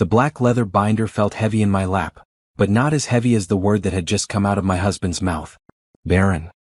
The black leather binder felt heavy in my lap, but not as heavy as the word that had just come out of my husband's mouth. Barren.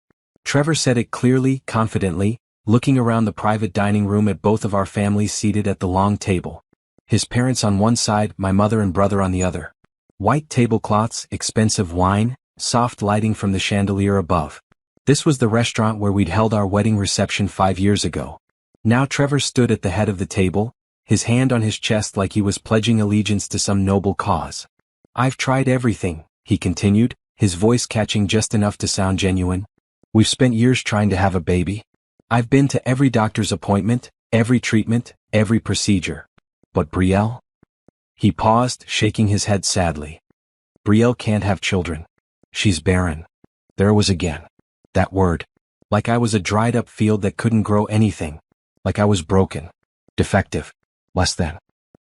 Trevor said it clearly, confidently, looking around the private dining room at both of our families seated at the long table. His parents on one side, my mother and brother on the other. White tablecloths, expensive wine, soft lighting from the chandelier above. This was the restaurant where we'd held our wedding reception 5 years ago. Now Trevor stood at the head of the table, his hand on his chest like he was pledging allegiance to some noble cause. I've tried everything, he continued, his voice catching just enough to sound genuine. We've spent years trying to have a baby. I've been to every doctor's appointment, every treatment, every procedure. But Brielle? He paused, shaking his head sadly. Brielle can't have children. She's barren. There it was again. That word. Like I was a dried-up field that couldn't grow anything. Like I was broken. Defective. Less than.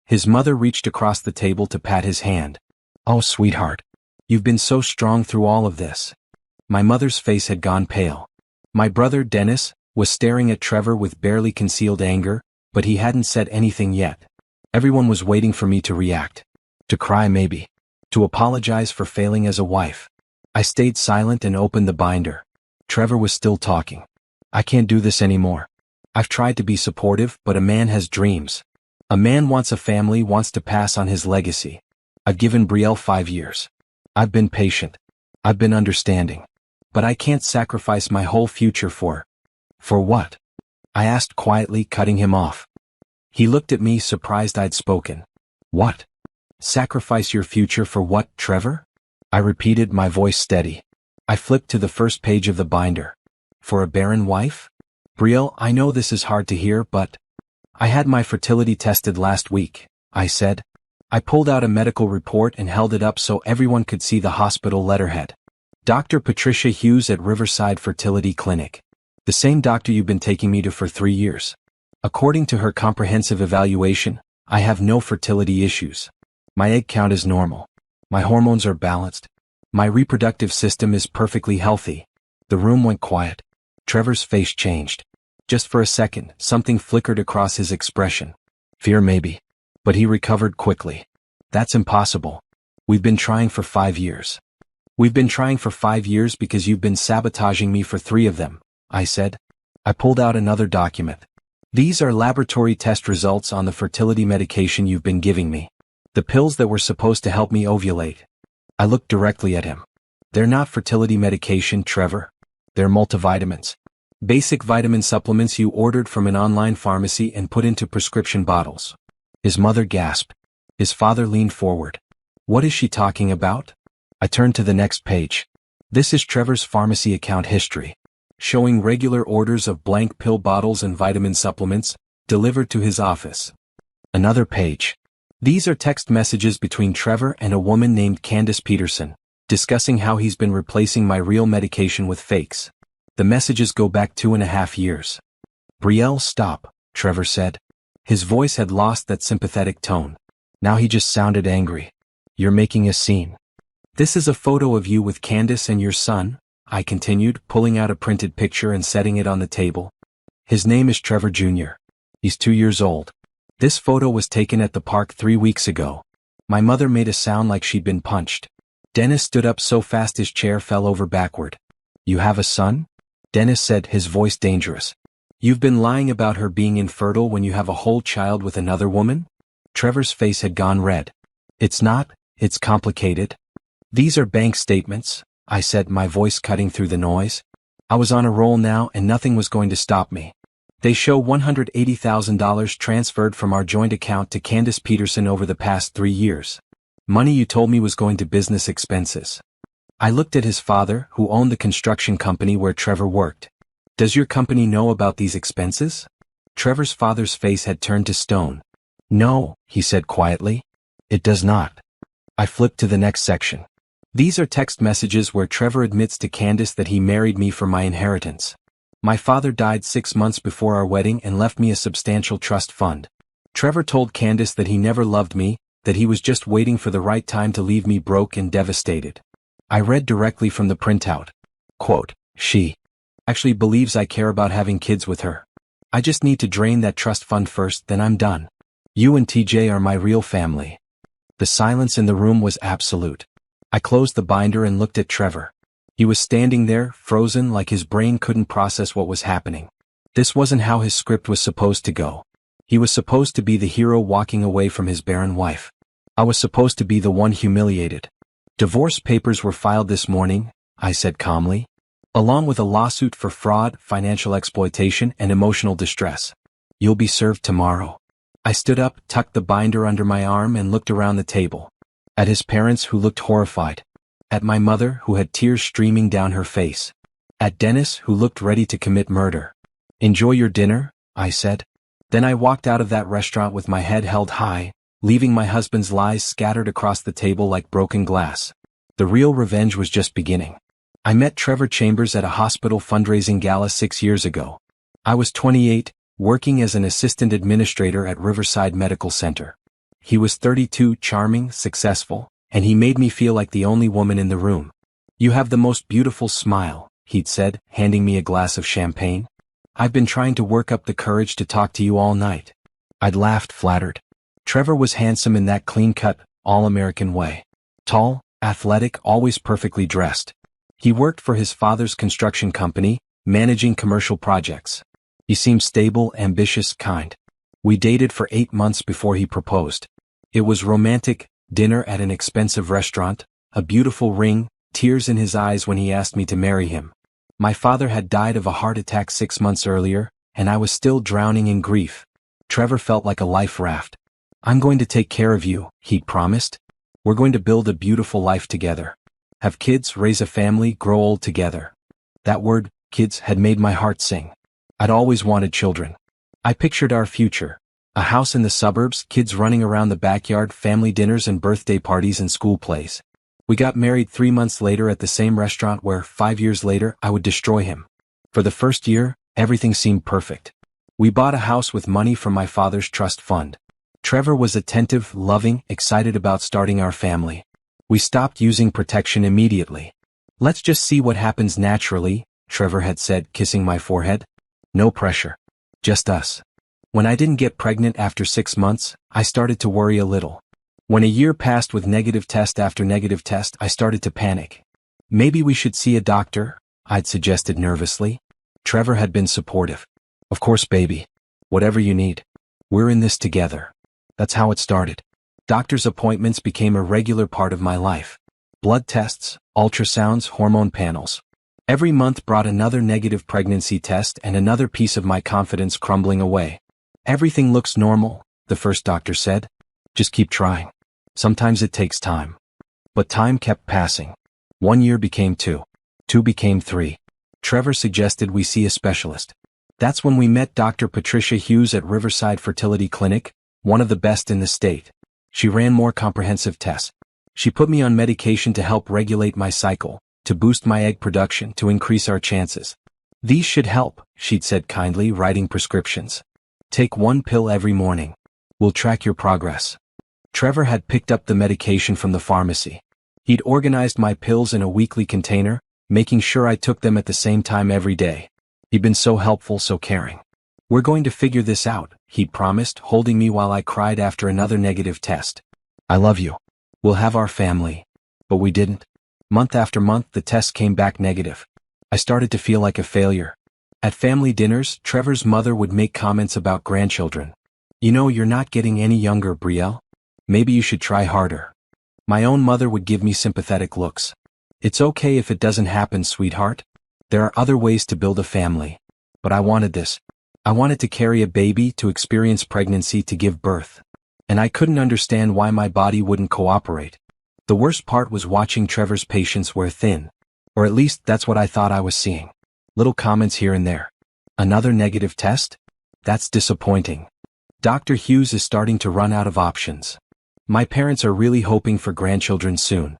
His mother reached across the table to pat his hand. Oh, sweetheart. You've been so strong through all of this. My mother's face had gone pale. My brother, Dennis, was staring at Trevor with barely concealed anger, but he hadn't said anything yet. Everyone was waiting for me to react. To cry maybe. To apologize for failing as a wife. I stayed silent and opened the binder. Trevor was still talking. I can't do this anymore. I've tried to be supportive, but a man has dreams. A man wants a family, wants to pass on his legacy. I've given Brielle 5 years. I've been patient. I've been understanding. But I can't sacrifice my whole future for what? I asked quietly, cutting him off. He looked at me, surprised I'd spoken. What? Sacrifice your future for what, Trevor? I repeated, my voice steady. I flipped to the first page of the binder. For a barren wife? Brielle, I know this is hard to hear, but I had my fertility tested last week, I said. I pulled out a medical report and held it up so everyone could see the hospital letterhead. Dr. Patricia Hughes at Riverside Fertility Clinic. The same doctor you've been taking me to for 3 years. According to her comprehensive evaluation, I have no fertility issues. My egg count is normal. My hormones are balanced. My reproductive system is perfectly healthy. The room went quiet. Trevor's face changed. Just for a second, something flickered across his expression. Fear maybe. But he recovered quickly. That's impossible. We've been trying for 5 years. We've been trying for 5 years because you've been sabotaging me for 3 of them, I said. I pulled out another document. These are laboratory test results on the fertility medication you've been giving me. The pills that were supposed to help me ovulate. I looked directly at him. They're not fertility medication, Trevor. They're multivitamins. Basic vitamin supplements you ordered from an online pharmacy and put into prescription bottles. His mother gasped. His father leaned forward. What is she talking about? I turned to the next page. This is Trevor's pharmacy account history, showing regular orders of blank pill bottles and vitamin supplements, delivered to his office. Another page. These are text messages between Trevor and a woman named Candace Peterson, discussing how he's been replacing my real medication with fakes. The messages go back 2.5 years. Brielle, stop, Trevor said. His voice had lost that sympathetic tone. Now he just sounded angry. You're making a scene. This is a photo of you with Candace and your son, I continued, pulling out a printed picture and setting it on the table. His name is Trevor Jr. He's 2 years old. This photo was taken at the park 3 weeks ago. My mother made a sound like she'd been punched. Dennis stood up so fast his chair fell over backward. You have a son? Dennis said, his voice dangerous. You've been lying about her being infertile when you have a whole child with another woman? Trevor's face had gone red. It's not, it's complicated. These are bank statements, I said, my voice cutting through the noise. I was on a roll now and nothing was going to stop me. They show $180,000 transferred from our joint account to Candace Peterson over the past 3 years. Money you told me was going to business expenses. I looked at his father, who owned the construction company where Trevor worked. Does your company know about these expenses? Trevor's father's face had turned to stone. No, he said quietly. It does not. I flipped to the next section. These are text messages where Trevor admits to Candace that he married me for my inheritance. My father died 6 months before our wedding and left me a substantial trust fund. Trevor told Candace that he never loved me, that he was just waiting for the right time to leave me broke and devastated. I read directly from the printout. Quote, she actually believes I care about having kids with her. I just need to drain that trust fund first, then I'm done. You and TJ are my real family. The silence in the room was absolute. I closed the binder and looked at Trevor. He was standing there, frozen, like his brain couldn't process what was happening. This wasn't how his script was supposed to go. He was supposed to be the hero walking away from his barren wife. I was supposed to be the one humiliated. Divorce papers were filed this morning, I said calmly, along with a lawsuit for fraud, financial exploitation, and emotional distress. You'll be served tomorrow. I stood up, tucked the binder under my arm, and looked around the table. At his parents, who looked horrified. At my mother, who had tears streaming down her face. At Dennis, who looked ready to commit murder. Enjoy your dinner, I said. Then I walked out of that restaurant with my head held high, leaving my husband's lies scattered across the table like broken glass. The real revenge was just beginning. I met Trevor Chambers at a hospital fundraising gala 6 years ago. I was 28, working as an assistant administrator at Riverside Medical Center. He was 32, charming, successful, and he made me feel like the only woman in the room. You have the most beautiful smile, he'd said, handing me a glass of champagne. I've been trying to work up the courage to talk to you all night. I'd laughed, flattered. Trevor was handsome in that clean-cut, all-American way. Tall, athletic, always perfectly dressed. He worked for his father's construction company, managing commercial projects. He seemed stable, ambitious, kind. We dated for 8 months before he proposed. It was romantic, dinner at an expensive restaurant, a beautiful ring, tears in his eyes when he asked me to marry him. My father had died of a heart attack 6 months earlier, and I was still drowning in grief. Trevor felt like a life raft. I'm going to take care of you, he promised. We're going to build a beautiful life together. Have kids, raise a family, grow old together. That word, kids, had made my heart sing. I'd always wanted children. I pictured our future. A house in the suburbs, kids running around the backyard, family dinners and birthday parties and school plays. We got married 3 months later at the same restaurant where, 5 years later, I would destroy him. For the first year, everything seemed perfect. We bought a house with money from my father's trust fund. Trevor was attentive, loving, excited about starting our family. We stopped using protection immediately. Let's just see what happens naturally, Trevor had said, kissing my forehead. No pressure. Just us. When I didn't get pregnant after 6 months, I started to worry a little. When a year passed with negative test after negative test, I started to panic. Maybe we should see a doctor, I'd suggested nervously. Trevor had been supportive. Of course, baby. Whatever you need. We're in this together. That's how it started. Doctor's appointments became a regular part of my life. Blood tests, ultrasounds, hormone panels. Every month brought another negative pregnancy test and another piece of my confidence crumbling away. Everything looks normal, the first doctor said. Just keep trying. Sometimes it takes time. But time kept passing. 1 year became 2. 2 became 3. Trevor suggested we see a specialist. That's when we met Dr. Patricia Hughes at Riverside Fertility Clinic, one of the best in the state. She ran more comprehensive tests. She put me on medication to help regulate my cycle, to boost my egg production, to increase our chances. These should help, she'd said kindly, writing prescriptions. Take 1 pill every morning. We'll track your progress. Trevor had picked up the medication from the pharmacy. He'd organized my pills in a weekly container, making sure I took them at the same time every day. He'd been so helpful, so caring. We're going to figure this out, he'd promised, holding me while I cried after another negative test. I love you. We'll have our family. But we didn't. Month after month, the tests came back negative. I started to feel like a failure. At family dinners, Trevor's mother would make comments about grandchildren. You know, you're not getting any younger, Brielle. Maybe you should try harder. My own mother would give me sympathetic looks. It's okay if it doesn't happen, sweetheart. There are other ways to build a family. But I wanted this. I wanted to carry a baby, to experience pregnancy, to give birth. And I couldn't understand why my body wouldn't cooperate. The worst part was watching Trevor's patients wear thin. Or at least that's what I thought I was seeing. Little comments here and there. Another negative test? That's disappointing. Dr. Hughes is starting to run out of options. My parents are really hoping for grandchildren soon.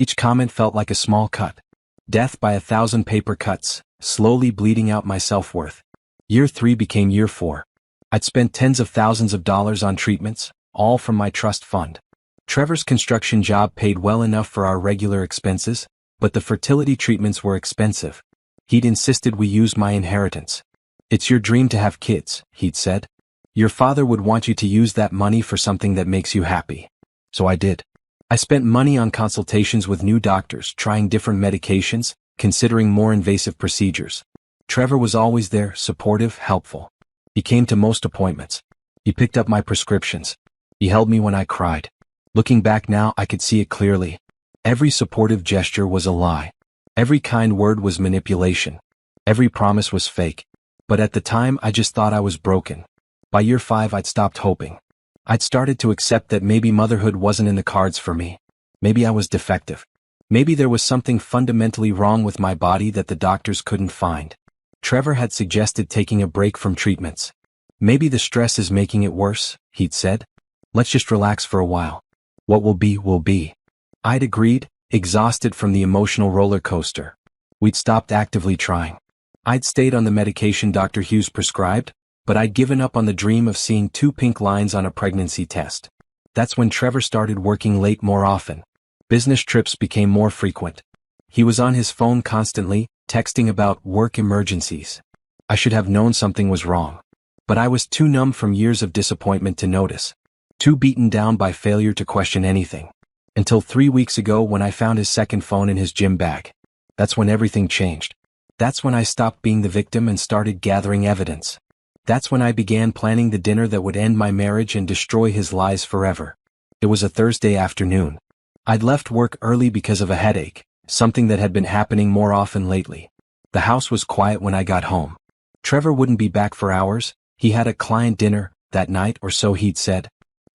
Each comment felt like a small cut. Death by 1,000 paper cuts, slowly bleeding out my self-worth. Year 3 became year 4. I'd spent tens of thousands of dollars on treatments, all from my trust fund. Trevor's construction job paid well enough for our regular expenses, but the fertility treatments were expensive. He'd insisted we use my inheritance. It's your dream to have kids, he'd said. Your father would want you to use that money for something that makes you happy. So I did. I spent money on consultations with new doctors, trying different medications, considering more invasive procedures. Trevor was always there, supportive, helpful. He came to most appointments. He picked up my prescriptions. He held me when I cried. Looking back now, I could see it clearly. Every supportive gesture was a lie. Every kind word was manipulation. Every promise was fake. But at the time, I just thought I was broken. By year 5, I'd stopped hoping. I'd started to accept that maybe motherhood wasn't in the cards for me. Maybe I was defective. Maybe there was something fundamentally wrong with my body that the doctors couldn't find. Trevor had suggested taking a break from treatments. Maybe the stress is making it worse, he'd said. Let's just relax for a while. What will be, will be. I'd agreed, exhausted from the emotional roller coaster. We'd stopped actively trying. I'd stayed on the medication Dr. Hughes prescribed, but I'd given up on the dream of seeing 2 pink lines on a pregnancy test. That's when Trevor started working late more often. Business trips became more frequent. He was on his phone constantly, texting about work emergencies. I should have known something was wrong. But I was too numb from years of disappointment to notice. Too beaten down by failure to question anything. Until 3 weeks ago when I found his second phone in his gym bag. That's when everything changed. That's when I stopped being the victim and started gathering evidence. That's when I began planning the dinner that would end my marriage and destroy his lies forever. It was a Thursday afternoon. I'd left work early because of a headache, something that had been happening more often lately. The house was quiet when I got home. Trevor wouldn't be back for hours. He had a client dinner that night, or so he'd said.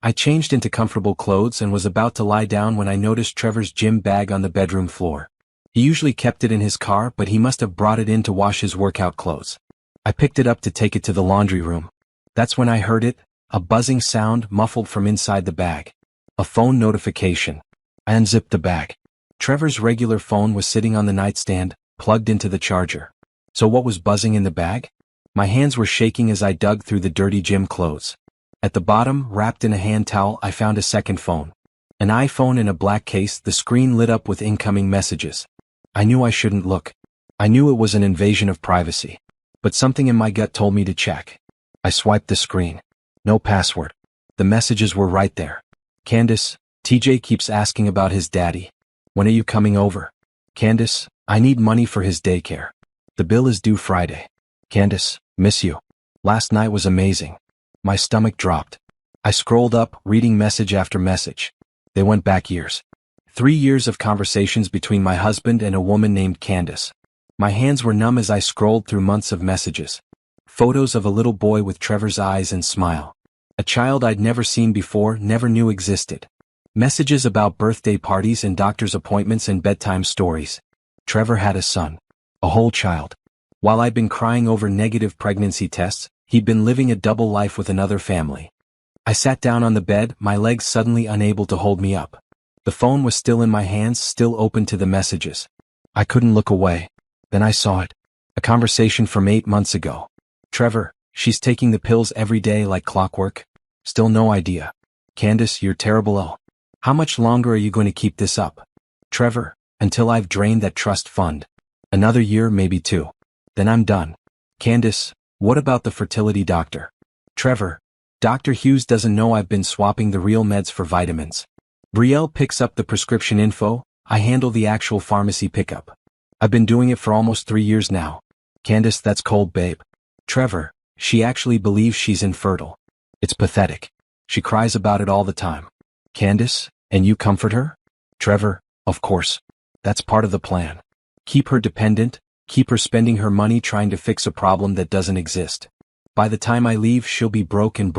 I changed into comfortable clothes and was about to lie down when I noticed Trevor's gym bag on the bedroom floor. He usually kept it in his car, but he must have brought it in to wash his workout clothes. I picked it up to take it to the laundry room. That's when I heard it, a buzzing sound muffled from inside the bag. A phone notification. I unzipped the bag. Trevor's regular phone was sitting on the nightstand, plugged into the charger. So what was buzzing in the bag? My hands were shaking as I dug through the dirty gym clothes. At the bottom, wrapped in a hand towel, I found a second phone. An iPhone in a black case, the screen lit up with incoming messages. I knew I shouldn't look. I knew it was an invasion of privacy. But something in my gut told me to check. I swiped the screen. No password. The messages were right there. Candace, TJ keeps asking about his daddy. When are you coming over? Candace, I need money for his daycare. The bill is due Friday. Candace, miss you. Last night was amazing. My stomach dropped. I scrolled up, reading message after message. They went back years. 3 years of conversations between my husband and a woman named Candace. My hands were numb as I scrolled through months of messages. Photos of a little boy with Trevor's eyes and smile. A child I'd never seen before, never knew existed. Messages about birthday parties and doctor's appointments and bedtime stories. Trevor had a son. A whole child. While I'd been crying over negative pregnancy tests, he'd been living a double life with another family. I sat down on the bed, my legs suddenly unable to hold me up. The phone was still in my hands, still open to the messages. I couldn't look away. Then I saw it. A conversation from 8 months ago. Trevor, she's taking the pills every day like clockwork. Still no idea. Candace, you're terrible. Oh. How much longer are you going to keep this up? Trevor, until I've drained that trust fund. Another year, maybe 2. Then I'm done. Candace, what about the fertility doctor? Trevor, Dr. Hughes doesn't know I've been swapping the real meds for vitamins. Brielle picks up the prescription info, I handle the actual pharmacy pickup. I've been doing it for almost 3 years now. Candace, that's cold, babe. Trevor, she actually believes she's infertile. It's pathetic. She cries about it all the time. Candace, and you comfort her? Trevor, of course. That's part of the plan. Keep her dependent, keep her spending her money trying to fix a problem that doesn't exist. By the time I leave, she'll be broken.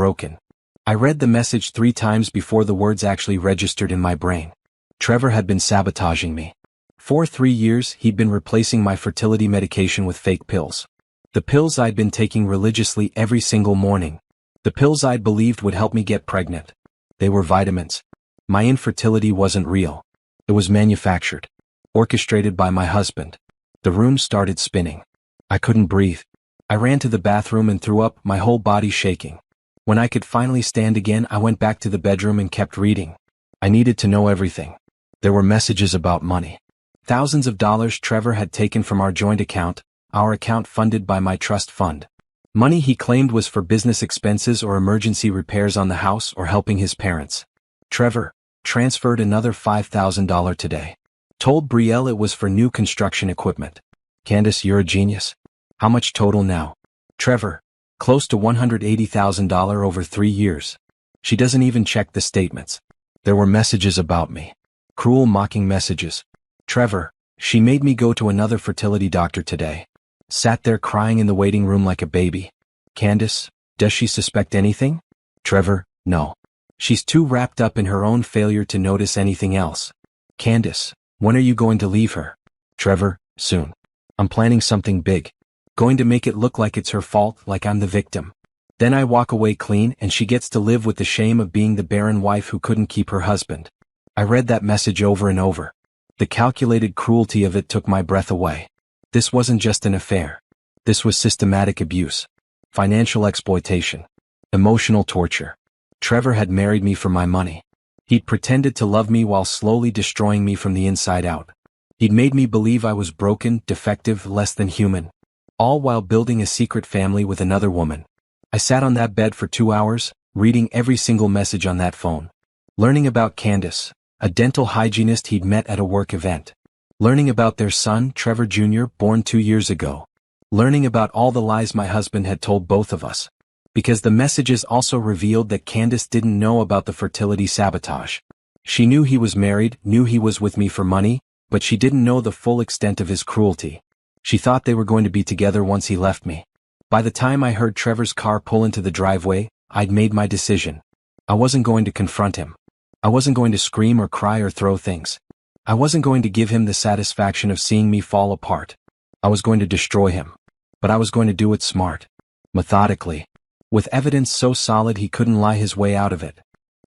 I read the message 3 times before the words actually registered in my brain. Trevor had been sabotaging me. For 3 years, he'd been replacing my fertility medication with fake pills. The pills I'd been taking religiously every single morning. The pills I'd believed would help me get pregnant. They were vitamins. My infertility wasn't real. It was manufactured. Orchestrated by my husband. The room started spinning. I couldn't breathe. I ran to the bathroom and threw up, my whole body shaking. When I could finally stand again, I went back to the bedroom and kept reading. I needed to know everything. There were messages about money. Thousands of dollars Trevor had taken from our joint account, our account funded by my trust fund. Money he claimed was for business expenses or emergency repairs on the house or helping his parents. Trevor, Transferred another $5,000 today. Told Brielle it was for new construction equipment. Candace, you're a genius. How much total now? Trevor, close to $180,000 over 3 years. She doesn't even check the statements. There were messages about me. Cruel, mocking messages. Trevor, she made me go to another fertility doctor today. Sat there crying in the waiting room like a baby. Candace, does she suspect anything? Trevor, no. She's too wrapped up in her own failure to notice anything else. Candace, when are you going to leave her? Trevor, soon. I'm planning something big. Going to make it look like it's her fault, like I'm the victim. Then I walk away clean and she gets to live with the shame of being the barren wife who couldn't keep her husband. I read that message over and over. The calculated cruelty of it took my breath away. This wasn't just an affair. This was systematic abuse. Financial exploitation. Emotional torture. Trevor had married me for my money. He'd pretended to love me while slowly destroying me from the inside out. He'd made me believe I was broken, defective, less than human. All while building a secret family with another woman. I sat on that bed for 2 hours, reading every single message on that phone. Learning about Candace, a dental hygienist he'd met at a work event. Learning about their son, Trevor Jr., born 2 years ago. Learning about all the lies my husband had told both of us. Because the messages also revealed that Candace didn't know about the fertility sabotage. She knew he was married, knew he was with me for money, but she didn't know the full extent of his cruelty. She thought they were going to be together once he left me. By the time I heard Trevor's car pull into the driveway, I'd made my decision. I wasn't going to confront him. I wasn't going to scream or cry or throw things. I wasn't going to give him the satisfaction of seeing me fall apart. I was going to destroy him. But I was going to do it smart. Methodically. With evidence so solid he couldn't lie his way out of it.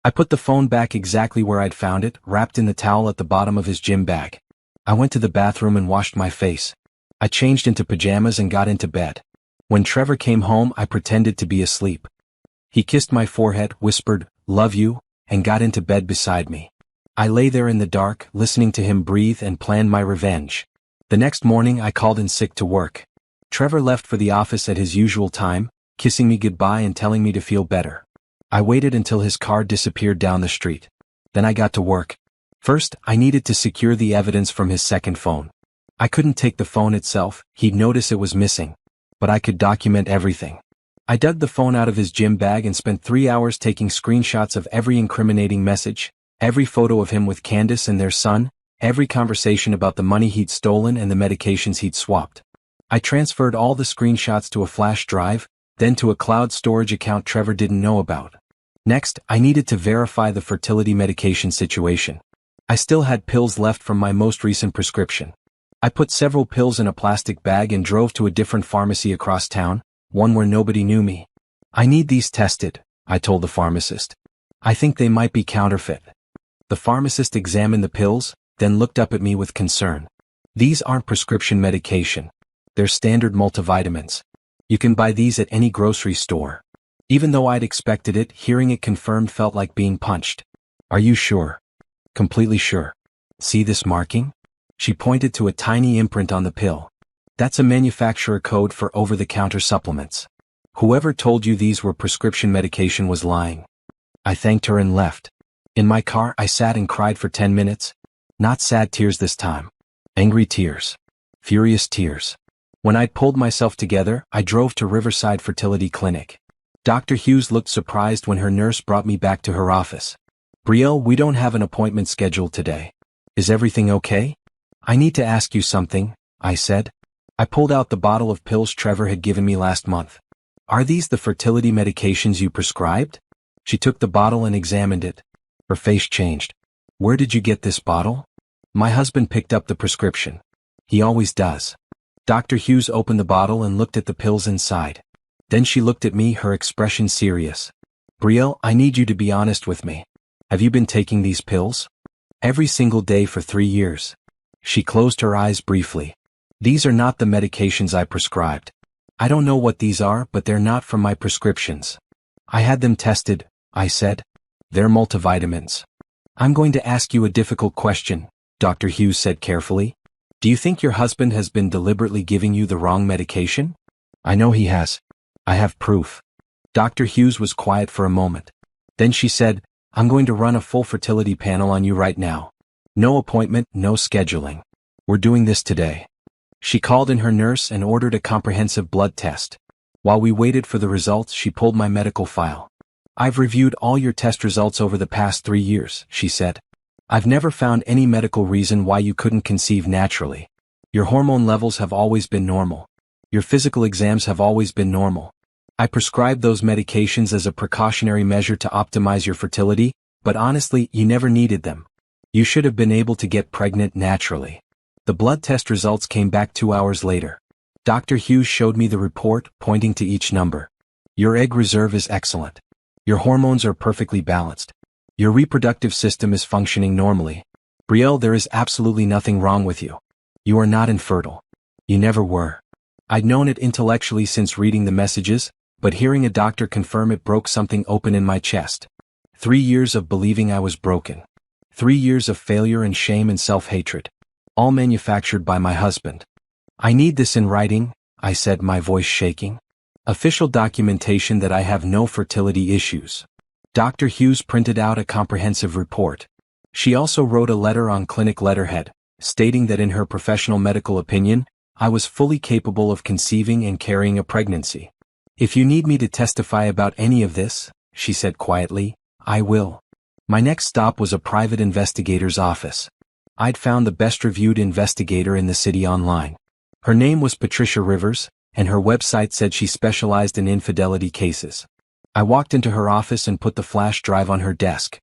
I put the phone back exactly where I'd found it, wrapped in the towel at the bottom of his gym bag. I went to the bathroom and washed my face. I changed into pajamas and got into bed. When Trevor came home, I pretended to be asleep. He kissed my forehead, whispered, "Love you," and got into bed beside me. I lay there in the dark, listening to him breathe and planned my revenge. The next morning I called in sick to work. Trevor left for the office at his usual time, kissing me goodbye and telling me to feel better. I waited until his car disappeared down the street. Then I got to work. First, I needed to secure the evidence from his second phone. I couldn't take the phone itself, he'd notice it was missing. But I could document everything. I dug the phone out of his gym bag and spent 3 hours taking screenshots of every incriminating message, every photo of him with Candace and their son, every conversation about the money he'd stolen and the medications he'd swapped. I transferred all the screenshots to a flash drive, then to a cloud storage account Trevor didn't know about. Next, I needed to verify the fertility medication situation. I still had pills left from my most recent prescription. I put several pills in a plastic bag and drove to a different pharmacy across town, one where nobody knew me. "I need these tested," I told the pharmacist. "I think they might be counterfeit." The pharmacist examined the pills, then looked up at me with concern. "These aren't prescription medication. They're standard multivitamins. You can buy these at any grocery store." Even though I'd expected it, hearing it confirmed felt like being punched. "Are you sure?" "Completely sure. See this marking?" She pointed to a tiny imprint on the pill. "That's a manufacturer code for over-the-counter supplements. Whoever told you these were prescription medication was lying." I thanked her and left. In my car, I sat and cried for 10 minutes. Not sad tears this time. Angry tears. Furious tears. When I'd pulled myself together, I drove to Riverside Fertility Clinic. Dr. Hughes looked surprised when her nurse brought me back to her office. "Brielle, we don't have an appointment scheduled today. Is everything okay?" "I need to ask you something," I said. I pulled out the bottle of pills Trevor had given me last month. "Are these the fertility medications you prescribed?" She took the bottle and examined it. Her face changed. "Where did you get this bottle?" "My husband picked up the prescription. He always does." Dr. Hughes opened the bottle and looked at the pills inside. Then she looked at me, her expression serious. "Brielle, I need you to be honest with me. Have you been taking these pills?" "Every single day for 3 years." She closed her eyes briefly. "These are not the medications I prescribed. I don't know what these are, but they're not from my prescriptions." "I had them tested," I said. "They're multivitamins." "I'm going to ask you a difficult question," Dr. Hughes said carefully. "Do you think your husband has been deliberately giving you the wrong medication?" "I know he has. I have proof." Dr. Hughes was quiet for a moment. Then she said, I'm going to run a full fertility panel on you right now. No appointment, no scheduling. We're doing this today. She called in her nurse and ordered a comprehensive blood test. While we waited for the results, she pulled my medical file. I've reviewed all your test results over the past 3 years, she said. I've never found any medical reason why you couldn't conceive naturally. Your hormone levels have always been normal. Your physical exams have always been normal. I prescribed those medications as a precautionary measure to optimize your fertility, but honestly, you never needed them. You should have been able to get pregnant naturally. The blood test results came back 2 hours later. Dr. Hughes showed me the report, pointing to each number. Your egg reserve is excellent. Your hormones are perfectly balanced. Your reproductive system is functioning normally. Brielle, there is absolutely nothing wrong with you. You are not infertile. You never were. I'd known it intellectually since reading the messages, but hearing a doctor confirm it broke something open in my chest. 3 years of believing I was broken. 3 years of failure and shame and self-hatred. All manufactured by my husband. I need this in writing, I said, my voice shaking. Official documentation that I have no fertility issues. Dr. Hughes printed out a comprehensive report. She also wrote a letter on clinic letterhead, stating that in her professional medical opinion, I was fully capable of conceiving and carrying a pregnancy. If you need me to testify about any of this, she said quietly, I will. My next stop was a private investigator's office. I'd found the best-reviewed investigator in the city online. Her name was Patricia Rivers, and her website said she specialized in infidelity cases. I walked into her office and put the flash drive on her desk.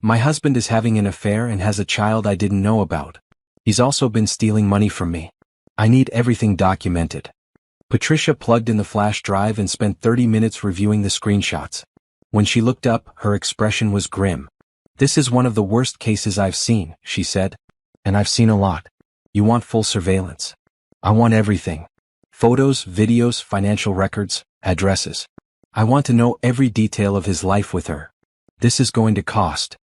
My husband is having an affair and has a child I didn't know about. He's also been stealing money from me. I need everything documented. Patricia plugged in the flash drive and spent 30 minutes reviewing the screenshots. When she looked up, her expression was grim. This is one of the worst cases I've seen, she said. And I've seen a lot. You want full surveillance. I want everything. Photos, videos, financial records, addresses. I want to know every detail of his life with her. This is going to cost.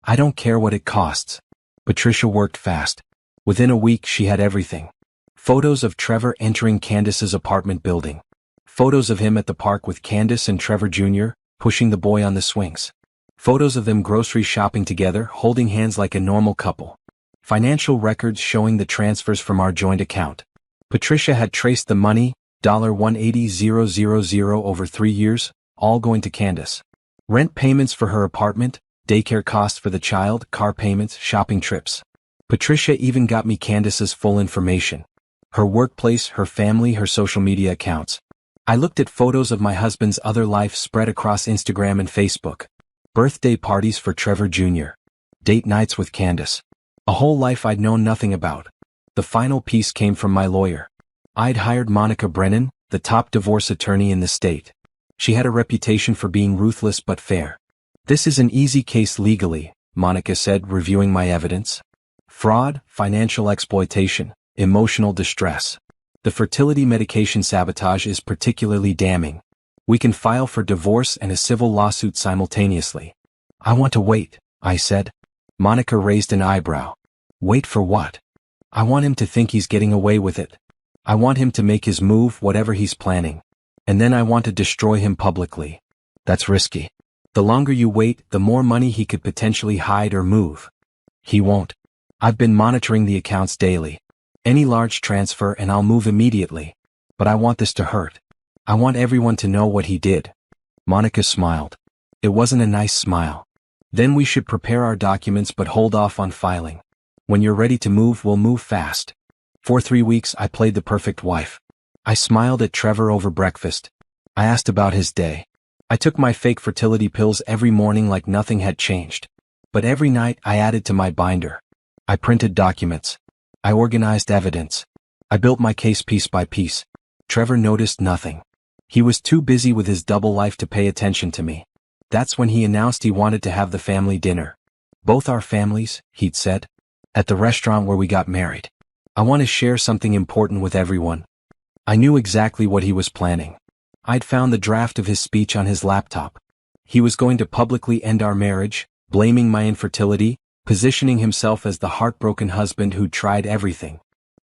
I don't care what it costs. Patricia worked fast. Within a week she had everything. Photos of Trevor entering Candace's apartment building. Photos of him at the park with Candace and Trevor Jr., pushing the boy on the swings. Photos of them grocery shopping together, holding hands like a normal couple. Financial records showing the transfers from our joint account. Patricia had traced the money, $180,000 over 3 years, all going to Candace. Rent payments for her apartment, daycare costs for the child, car payments, shopping trips. Patricia even got me Candace's full information. Her workplace, her family, her social media accounts. I looked at photos of my husband's other life spread across Instagram and Facebook. Birthday parties for Trevor Jr. Date nights with Candace. A whole life I'd known nothing about. The final piece came from my lawyer. I'd hired Monica Brennan, the top divorce attorney in the state. She had a reputation for being ruthless but fair. This is an easy case legally, Monica said, reviewing my evidence. Fraud, financial exploitation, emotional distress. The fertility medication sabotage is particularly damning. We can file for divorce and a civil lawsuit simultaneously. I want to wait, I said. Monica raised an eyebrow. Wait for what? I want him to think he's getting away with it. I want him to make his move, whatever he's planning. And then I want to destroy him publicly. That's risky. The longer you wait, the more money he could potentially hide or move. He won't. I've been monitoring the accounts daily. Any large transfer and I'll move immediately. But I want this to hurt. I want everyone to know what he did. Monica smiled. It wasn't a nice smile. Then we should prepare our documents but hold off on filing. When you're ready to move, we'll move fast. For 3 weeks, I played the perfect wife. I smiled at Trevor over breakfast. I asked about his day. I took my fake fertility pills every morning like nothing had changed. But every night, I added to my binder. I printed documents. I organized evidence. I built my case piece by piece. Trevor noticed nothing. He was too busy with his double life to pay attention to me. That's when he announced he wanted to have the family dinner. Both our families, he'd said. At the restaurant where we got married. I want to share something important with everyone. I knew exactly what he was planning. I'd found the draft of his speech on his laptop. He was going to publicly end our marriage, blaming my infertility, positioning himself as the heartbroken husband who'd tried everything.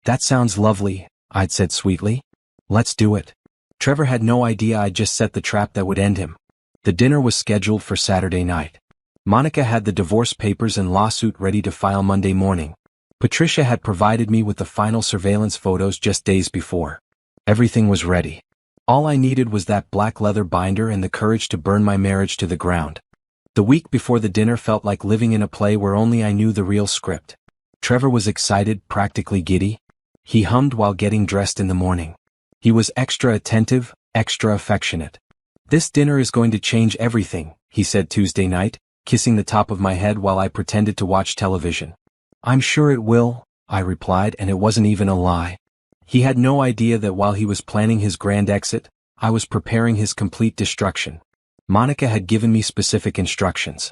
That sounds lovely, I'd said sweetly. Let's do it. Trevor had no idea I'd just set the trap that would end him. The dinner was scheduled for Saturday night. Monica had the divorce papers and lawsuit ready to file Monday morning. Patricia had provided me with the final surveillance photos just days before. Everything was ready. All I needed was that black leather binder and the courage to burn my marriage to the ground. The week before the dinner felt like living in a play where only I knew the real script. Trevor was excited, practically giddy. He hummed while getting dressed in the morning. He was extra attentive, extra affectionate. "This dinner is going to change everything," he said Tuesday night, kissing the top of my head while I pretended to watch television. "I'm sure it will," I replied, and it wasn't even a lie. He had no idea that while he was planning his grand exit, I was preparing his complete destruction. Monica had given me specific instructions.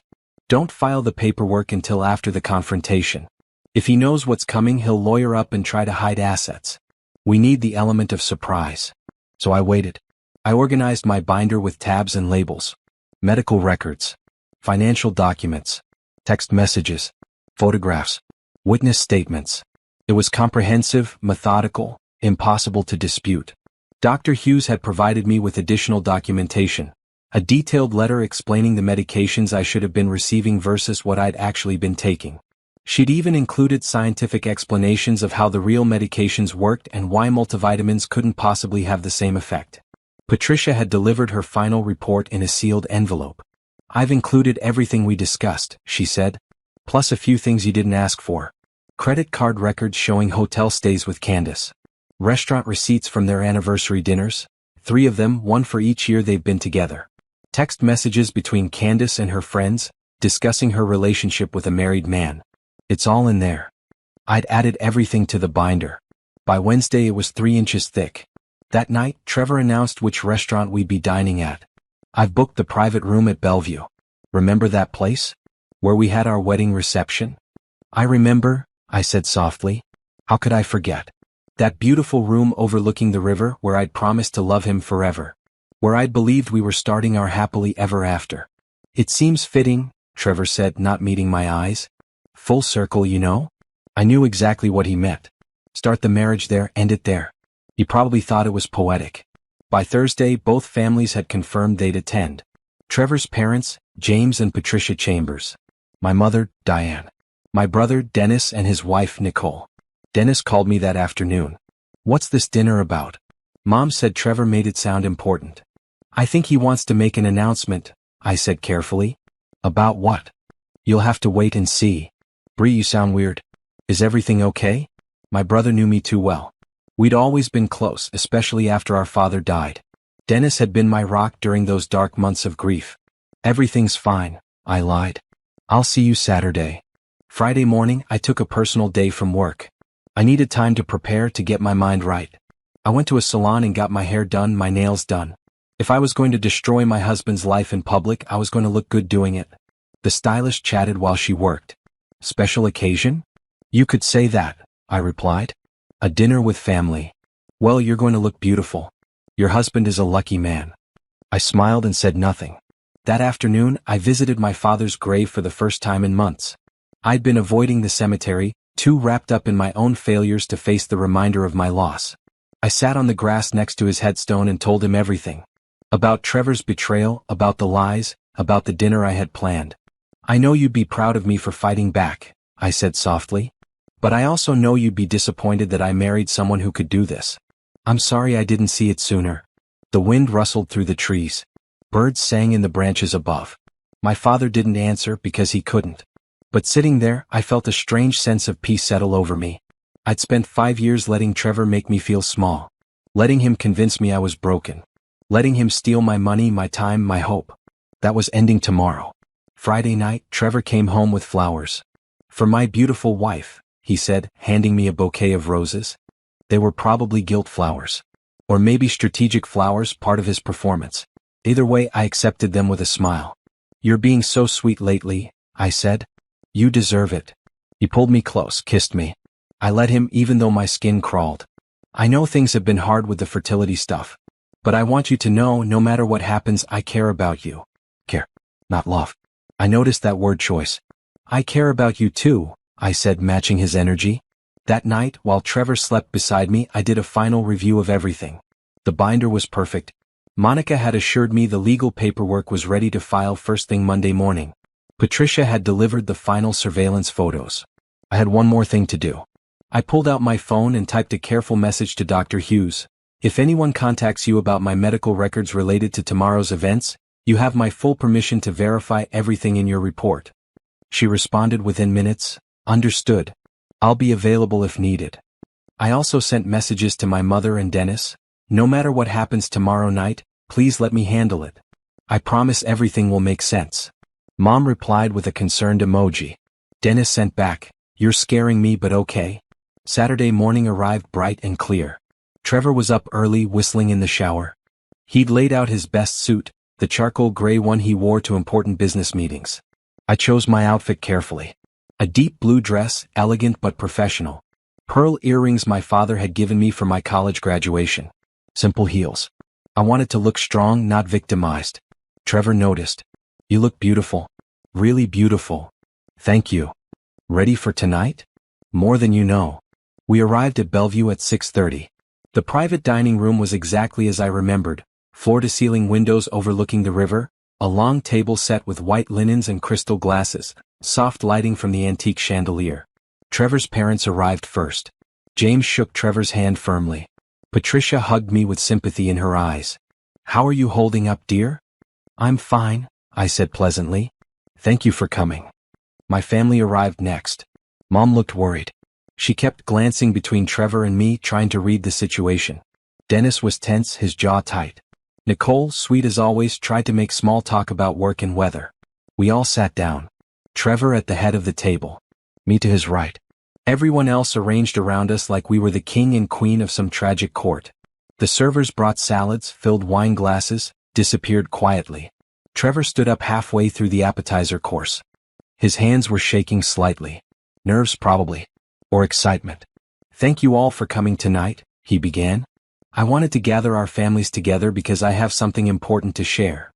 "Don't file the paperwork until after the confrontation. If he knows what's coming, he'll lawyer up and try to hide assets. We need the element of surprise." So I waited. I organized my binder with tabs and labels. Medical records, financial documents, text messages, photographs, witness statements. It was comprehensive, methodical, impossible to dispute. Dr. Hughes had provided me with additional documentation, a detailed letter explaining the medications I should have been receiving versus what I'd actually been taking. She'd even included scientific explanations of how the real medications worked and why multivitamins couldn't possibly have the same effect. Patricia had delivered her final report in a sealed envelope. "I've included everything we discussed," she said, "plus a few things you didn't ask for. Credit card records showing hotel stays with Candace. Restaurant receipts from their anniversary dinners, 3 of them, 1 for each year they've been together. Text messages between Candace and her friends, discussing her relationship with a married man. It's all in there." I'd added everything to the binder. By Wednesday it was 3 inches thick. That night, Trevor announced which restaurant we'd be dining at. "I've booked the private room at Bellevue. Remember that place? Where we had our wedding reception?" "I remember," I said softly. "How could I forget? That beautiful room overlooking the river where I'd promised to love him forever. Where I'd believed we were starting our happily ever after." "It seems fitting," Trevor said, not meeting my eyes. "Full circle, you know?" I knew exactly what he meant. Start the marriage there, end it there. He probably thought it was poetic. By Thursday, both families had confirmed they'd attend. Trevor's parents, James and Patricia Chambers. My mother, Diane. My brother, Dennis, and his wife, Nicole. Dennis called me that afternoon. "What's this dinner about?" Mom said Trevor made it sound important. "I think he wants to make an announcement," I said carefully. "About what?" "You'll have to wait and see." "Bree, you sound weird. Is everything okay?" My brother knew me too well. We'd always been close, especially after our father died. Dennis had been my rock during those dark months of grief. "Everything's fine," I lied. "I'll see you Saturday." Friday morning, I took a personal day from work. I needed time to prepare, to get my mind right. I went to a salon and got my hair done, my nails done. If I was going to destroy my husband's life in public, I was going to look good doing it. The stylist chatted while she worked. "Special occasion?" "You could say that," I replied. "A dinner with family." "Well, you're going to look beautiful. Your husband is a lucky man." I smiled and said nothing. That afternoon, I visited my father's grave for the first time in months. I'd been avoiding the cemetery, too wrapped up in my own failures to face the reminder of my loss. I sat on the grass next to his headstone and told him everything. About Trevor's betrayal, about the lies, about the dinner I had planned. "I know you'd be proud of me for fighting back," I said softly. "But I also know you'd be disappointed that I married someone who could do this. I'm sorry I didn't see it sooner." The wind rustled through the trees. Birds sang in the branches above. My father didn't answer because he couldn't. But sitting there, I felt a strange sense of peace settle over me. I'd spent 5 years letting Trevor make me feel small. Letting him convince me I was broken. Letting him steal my money, my time, my hope. That was ending tomorrow. Friday night, Trevor came home with flowers. "For my beautiful wife," he said, handing me a bouquet of roses. They were probably guilt flowers. Or maybe strategic flowers, part of his performance. Either way, I accepted them with a smile. "You're being so sweet lately," I said. "You deserve it." He pulled me close, kissed me. I let him, even though my skin crawled. "I know things have been hard with the fertility stuff. But I want you to know, no matter what happens, I care about you." Care, not love. I noticed that word choice. "I care about you too," I said, matching his energy. That night, while Trevor slept beside me, I did a final review of everything. The binder was perfect. Monica had assured me the legal paperwork was ready to file first thing Monday morning. Patricia had delivered the final surveillance photos. I had one more thing to do. I pulled out my phone and typed a careful message to Dr. Hughes. If anyone contacts you about my medical records related to tomorrow's events, you have my full permission to verify everything in your report. She responded within minutes. Understood. I'll be available if needed. I also sent messages to my mother and Dennis. No matter what happens tomorrow night, please let me handle it. I promise everything will make sense. Mom replied with a concerned emoji. Dennis sent back, you're scaring me but okay. Saturday morning arrived bright and clear. Trevor was up early whistling in the shower. He'd laid out his best suit, the charcoal gray one he wore to important business meetings. I chose my outfit carefully. A deep blue dress, elegant but professional. Pearl earrings my father had given me for my college graduation. Simple heels. I wanted to look strong, not victimized. Trevor noticed. You look beautiful. Really beautiful. Thank you. Ready for tonight? More than you know. We arrived at Bellevue at 6:30. The private dining room was exactly as I remembered, floor-to-ceiling windows overlooking the river, a long table set with white linens and crystal glasses, soft lighting from the antique chandelier. Trevor's parents arrived first. James shook Trevor's hand firmly. Patricia hugged me with sympathy in her eyes. How are you holding up, dear? I'm fine, I said pleasantly. Thank you for coming. My family arrived next. Mom looked worried. She kept glancing between Trevor and me, trying to read the situation. Dennis was tense, his jaw tight. Nicole, sweet as always, tried to make small talk about work and weather. We all sat down. Trevor at the head of the table. Me to his right. Everyone else arranged around us like we were the king and queen of some tragic court. The servers brought salads, filled wine glasses, disappeared quietly. Trevor stood up halfway through the appetizer course. His hands were shaking slightly. Nerves probably. Or excitement. Thank you all for coming tonight, he began. I wanted to gather our families together because I have something important to share.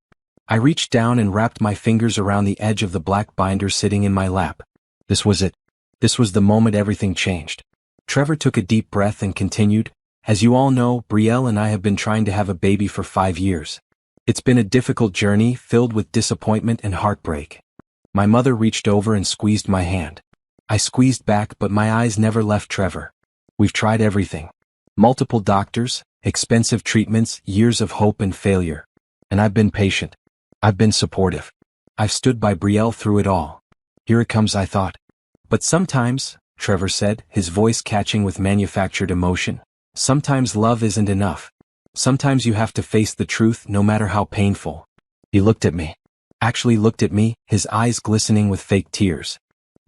I reached down and wrapped my fingers around the edge of the black binder sitting in my lap. This was it. This was the moment everything changed. Trevor took a deep breath and continued, as you all know, Brielle and I have been trying to have a baby for 5 years. It's been a difficult journey filled with disappointment and heartbreak. My mother reached over and squeezed my hand. I squeezed back, but my eyes never left Trevor. We've tried everything. Multiple doctors, expensive treatments, years of hope and failure. And I've been patient. I've been supportive. I've stood by Brielle through it all. Here it comes, I thought. But sometimes, Trevor said, his voice catching with manufactured emotion, sometimes love isn't enough. Sometimes you have to face the truth no matter how painful. He looked at me. Actually looked at me, his eyes glistening with fake tears.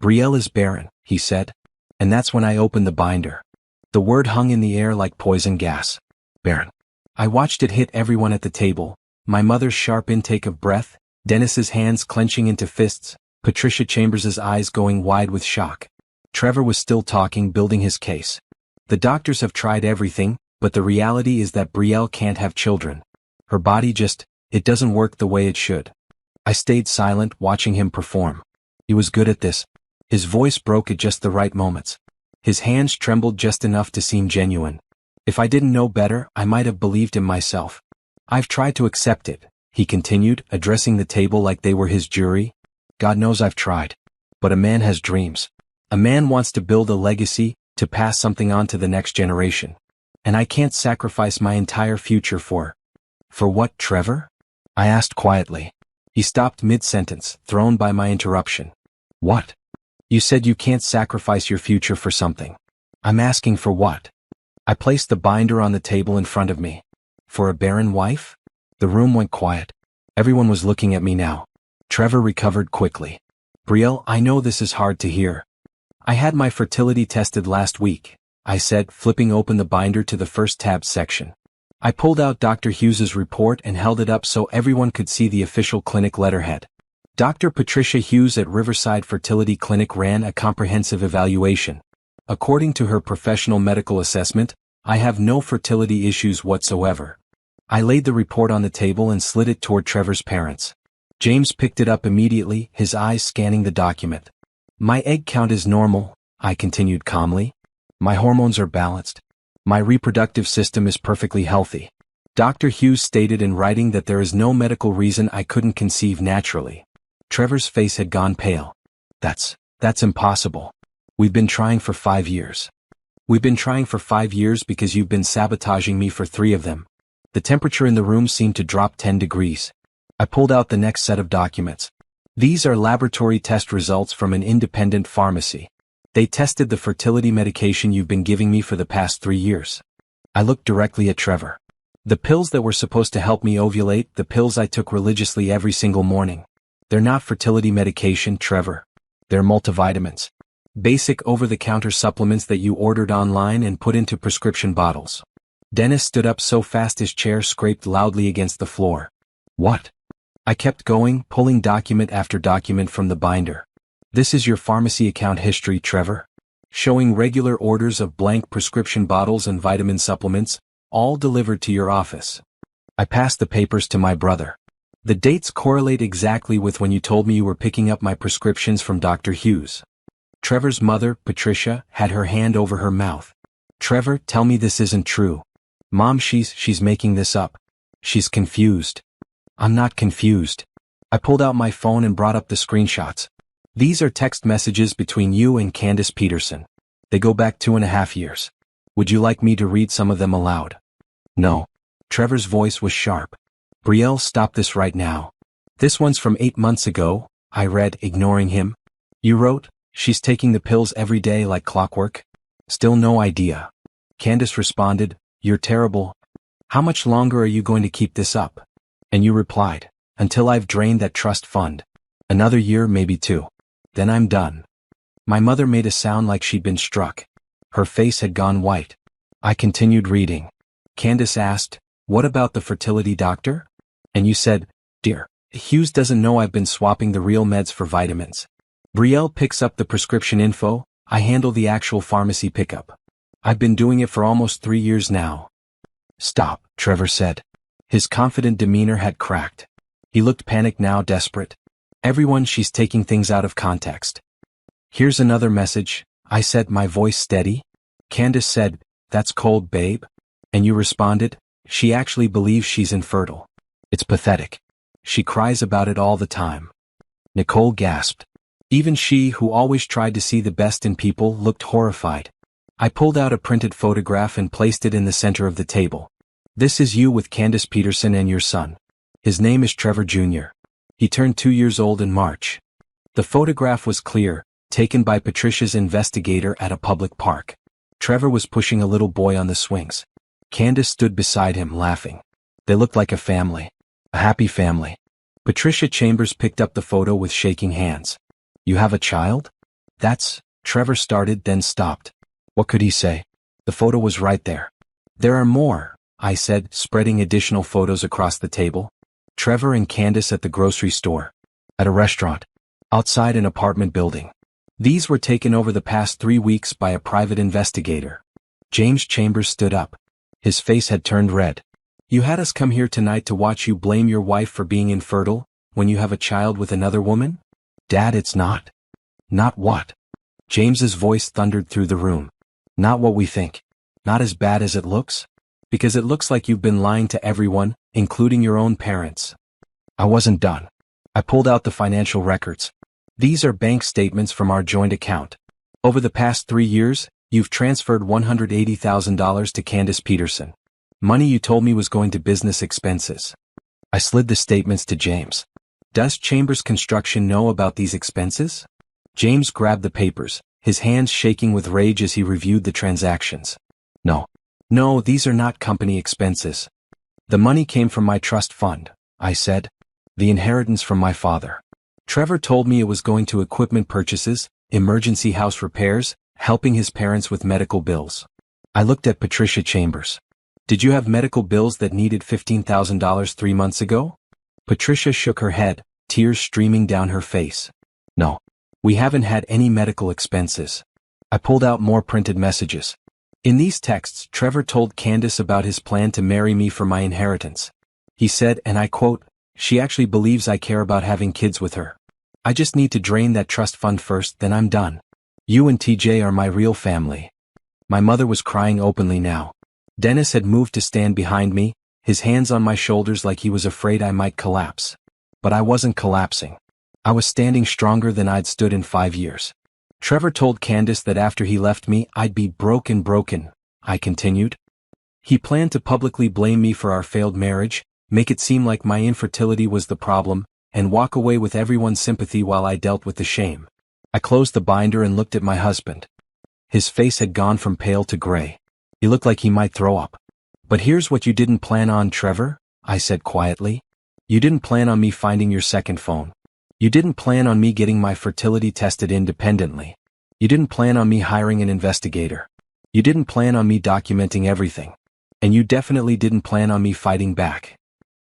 Brielle is barren, he said. And that's when I opened the binder. The word hung in the air like poison gas. Barren. I watched it hit everyone at the table, my mother's sharp intake of breath, Dennis's hands clenching into fists, Patricia Chambers's eyes going wide with shock. Trevor was still talking, building his case. The doctors have tried everything, but the reality is that Brielle can't have children. Her body just, it doesn't work the way it should. I stayed silent, watching him perform. He was good at this. His voice broke at just the right moments. His hands trembled just enough to seem genuine. If I didn't know better, I might have believed him myself. I've tried to accept it, he continued, addressing the table like they were his jury. God knows I've tried. But a man has dreams. A man wants to build a legacy, to pass something on to the next generation. And I can't sacrifice my entire future for what, Trevor? I asked quietly. He stopped mid-sentence, thrown by my interruption. What? You said you can't sacrifice your future for something. I'm asking for what? I placed the binder on the table in front of me. For a barren wife? The room went quiet. Everyone was looking at me now. Trevor recovered quickly. Brielle, I know this is hard to hear. I had my fertility tested last week, I said, flipping open the binder to the first tab section. I pulled out Dr. Hughes's report and held it up so everyone could see the official clinic letterhead. Dr. Patricia Hughes at Riverside Fertility Clinic ran a comprehensive evaluation. According to her professional medical assessment, I have no fertility issues whatsoever. I laid the report on the table and slid it toward Trevor's parents. James picked it up immediately, his eyes scanning the document. My egg count is normal, I continued calmly. My hormones are balanced. My reproductive system is perfectly healthy. Dr. Hughes stated in writing that there is no medical reason I couldn't conceive naturally. Trevor's face had gone pale. That's impossible. We've been trying for 5 years. We've been trying for 5 years because you've been sabotaging me for 3 of them. The temperature in the room seemed to drop 10 degrees. I pulled out the next set of documents. These are laboratory test results from an independent pharmacy. They tested the fertility medication you've been giving me for the past 3 years. I looked directly at Trevor. The pills that were supposed to help me ovulate, the pills I took religiously every single morning. They're not fertility medication, Trevor. They're multivitamins. Basic over-the-counter supplements that you ordered online and put into prescription bottles. Dennis stood up so fast his chair scraped loudly against the floor. What? I kept going, pulling document after document from the binder. This is your pharmacy account history, Trevor. Showing regular orders of blank prescription bottles and vitamin supplements, all delivered to your office. I passed the papers to my brother. The dates correlate exactly with when you told me you were picking up my prescriptions from Dr. Hughes. Trevor's mother, Patricia, had her hand over her mouth. Trevor, tell me this isn't true. Mom, she's making this up. She's confused. I'm not confused. I pulled out my phone and brought up the screenshots. These are text messages between you and Candace Peterson. They go back 2.5 years. Would you like me to read some of them aloud? No. Trevor's voice was sharp. Brielle, stop this right now. This one's from 8 months ago, I read, ignoring him. You wrote, she's taking the pills every day like clockwork? Still no idea. Candace responded, you're terrible. How much longer are you going to keep this up? And you replied, until I've drained that trust fund. Another year, maybe 2. Then I'm done. My mother made a sound like she'd been struck. Her face had gone white. I continued reading. Candace asked, what about the fertility doctor? And you said, dear, Hughes doesn't know I've been swapping the real meds for vitamins. Brielle picks up the prescription info, I handle the actual pharmacy pickup. I've been doing it for almost 3 years now. Stop, Trevor said. His confident demeanor had cracked. He looked panicked now, desperate. Everyone, she's taking things out of context. Here's another message, I said, my voice steady. Candace said, that's cold, babe. And you responded, she actually believes she's infertile. It's pathetic. She cries about it all the time. Nicole gasped. Even she, who always tried to see the best in people, looked horrified. I pulled out a printed photograph and placed it in the center of the table. This is you with Candace Peterson and your son. His name is Trevor Jr. He turned 2 years old in March. The photograph was clear, taken by Patricia's investigator at a public park. Trevor was pushing a little boy on the swings. Candace stood beside him, laughing. They looked like a family. A happy family. Patricia Chambers picked up the photo with shaking hands. You have a child? That's... Trevor started, then stopped. What could he say? The photo was right there. There are more, I said, spreading additional photos across the table. Trevor and Candace at the grocery store. At a restaurant. Outside an apartment building. These were taken over the past 3 weeks by a private investigator. James Chambers stood up. His face had turned red. You had us come here tonight to watch you blame your wife for being infertile, when you have a child with another woman? Dad, it's not. Not what? James's voice thundered through the room. Not what we think. Not as bad as it looks? Because it looks like you've been lying to everyone, including your own parents. I wasn't done. I pulled out the financial records. These are bank statements from our joint account. Over the past 3 years, you've transferred $180,000 to Candace Peterson. Money you told me was going to business expenses. I slid the statements to James. Does Chambers Construction know about these expenses? James grabbed the papers, his hands shaking with rage as he reviewed the transactions. No, these are not company expenses. The money came from my trust fund, I said. The inheritance from my father. Trevor told me it was going to equipment purchases, emergency house repairs, helping his parents with medical bills. I looked at Patricia Chambers. Did you have medical bills that needed $15,000 3 months ago? Patricia shook her head, tears streaming down her face. No. We haven't had any medical expenses. I pulled out more printed messages. In these texts, Trevor told Candace about his plan to marry me for my inheritance. He said, and I quote, she actually believes I care about having kids with her. I just need to drain that trust fund first, then I'm done. You and TJ are my real family. My mother was crying openly now. Dennis had moved to stand behind me, his hands on my shoulders like he was afraid I might collapse. But I wasn't collapsing. I was standing stronger than I'd stood in 5 years. Trevor told Candace that after he left me, I'd be broken, I continued. He planned to publicly blame me for our failed marriage, make it seem like my infertility was the problem, and walk away with everyone's sympathy while I dealt with the shame. I closed the binder and looked at my husband. His face had gone from pale to gray. He looked like he might throw up. But here's what you didn't plan on, Trevor, I said quietly. You didn't plan on me finding your second phone. You didn't plan on me getting my fertility tested independently. You didn't plan on me hiring an investigator. You didn't plan on me documenting everything. And you definitely didn't plan on me fighting back.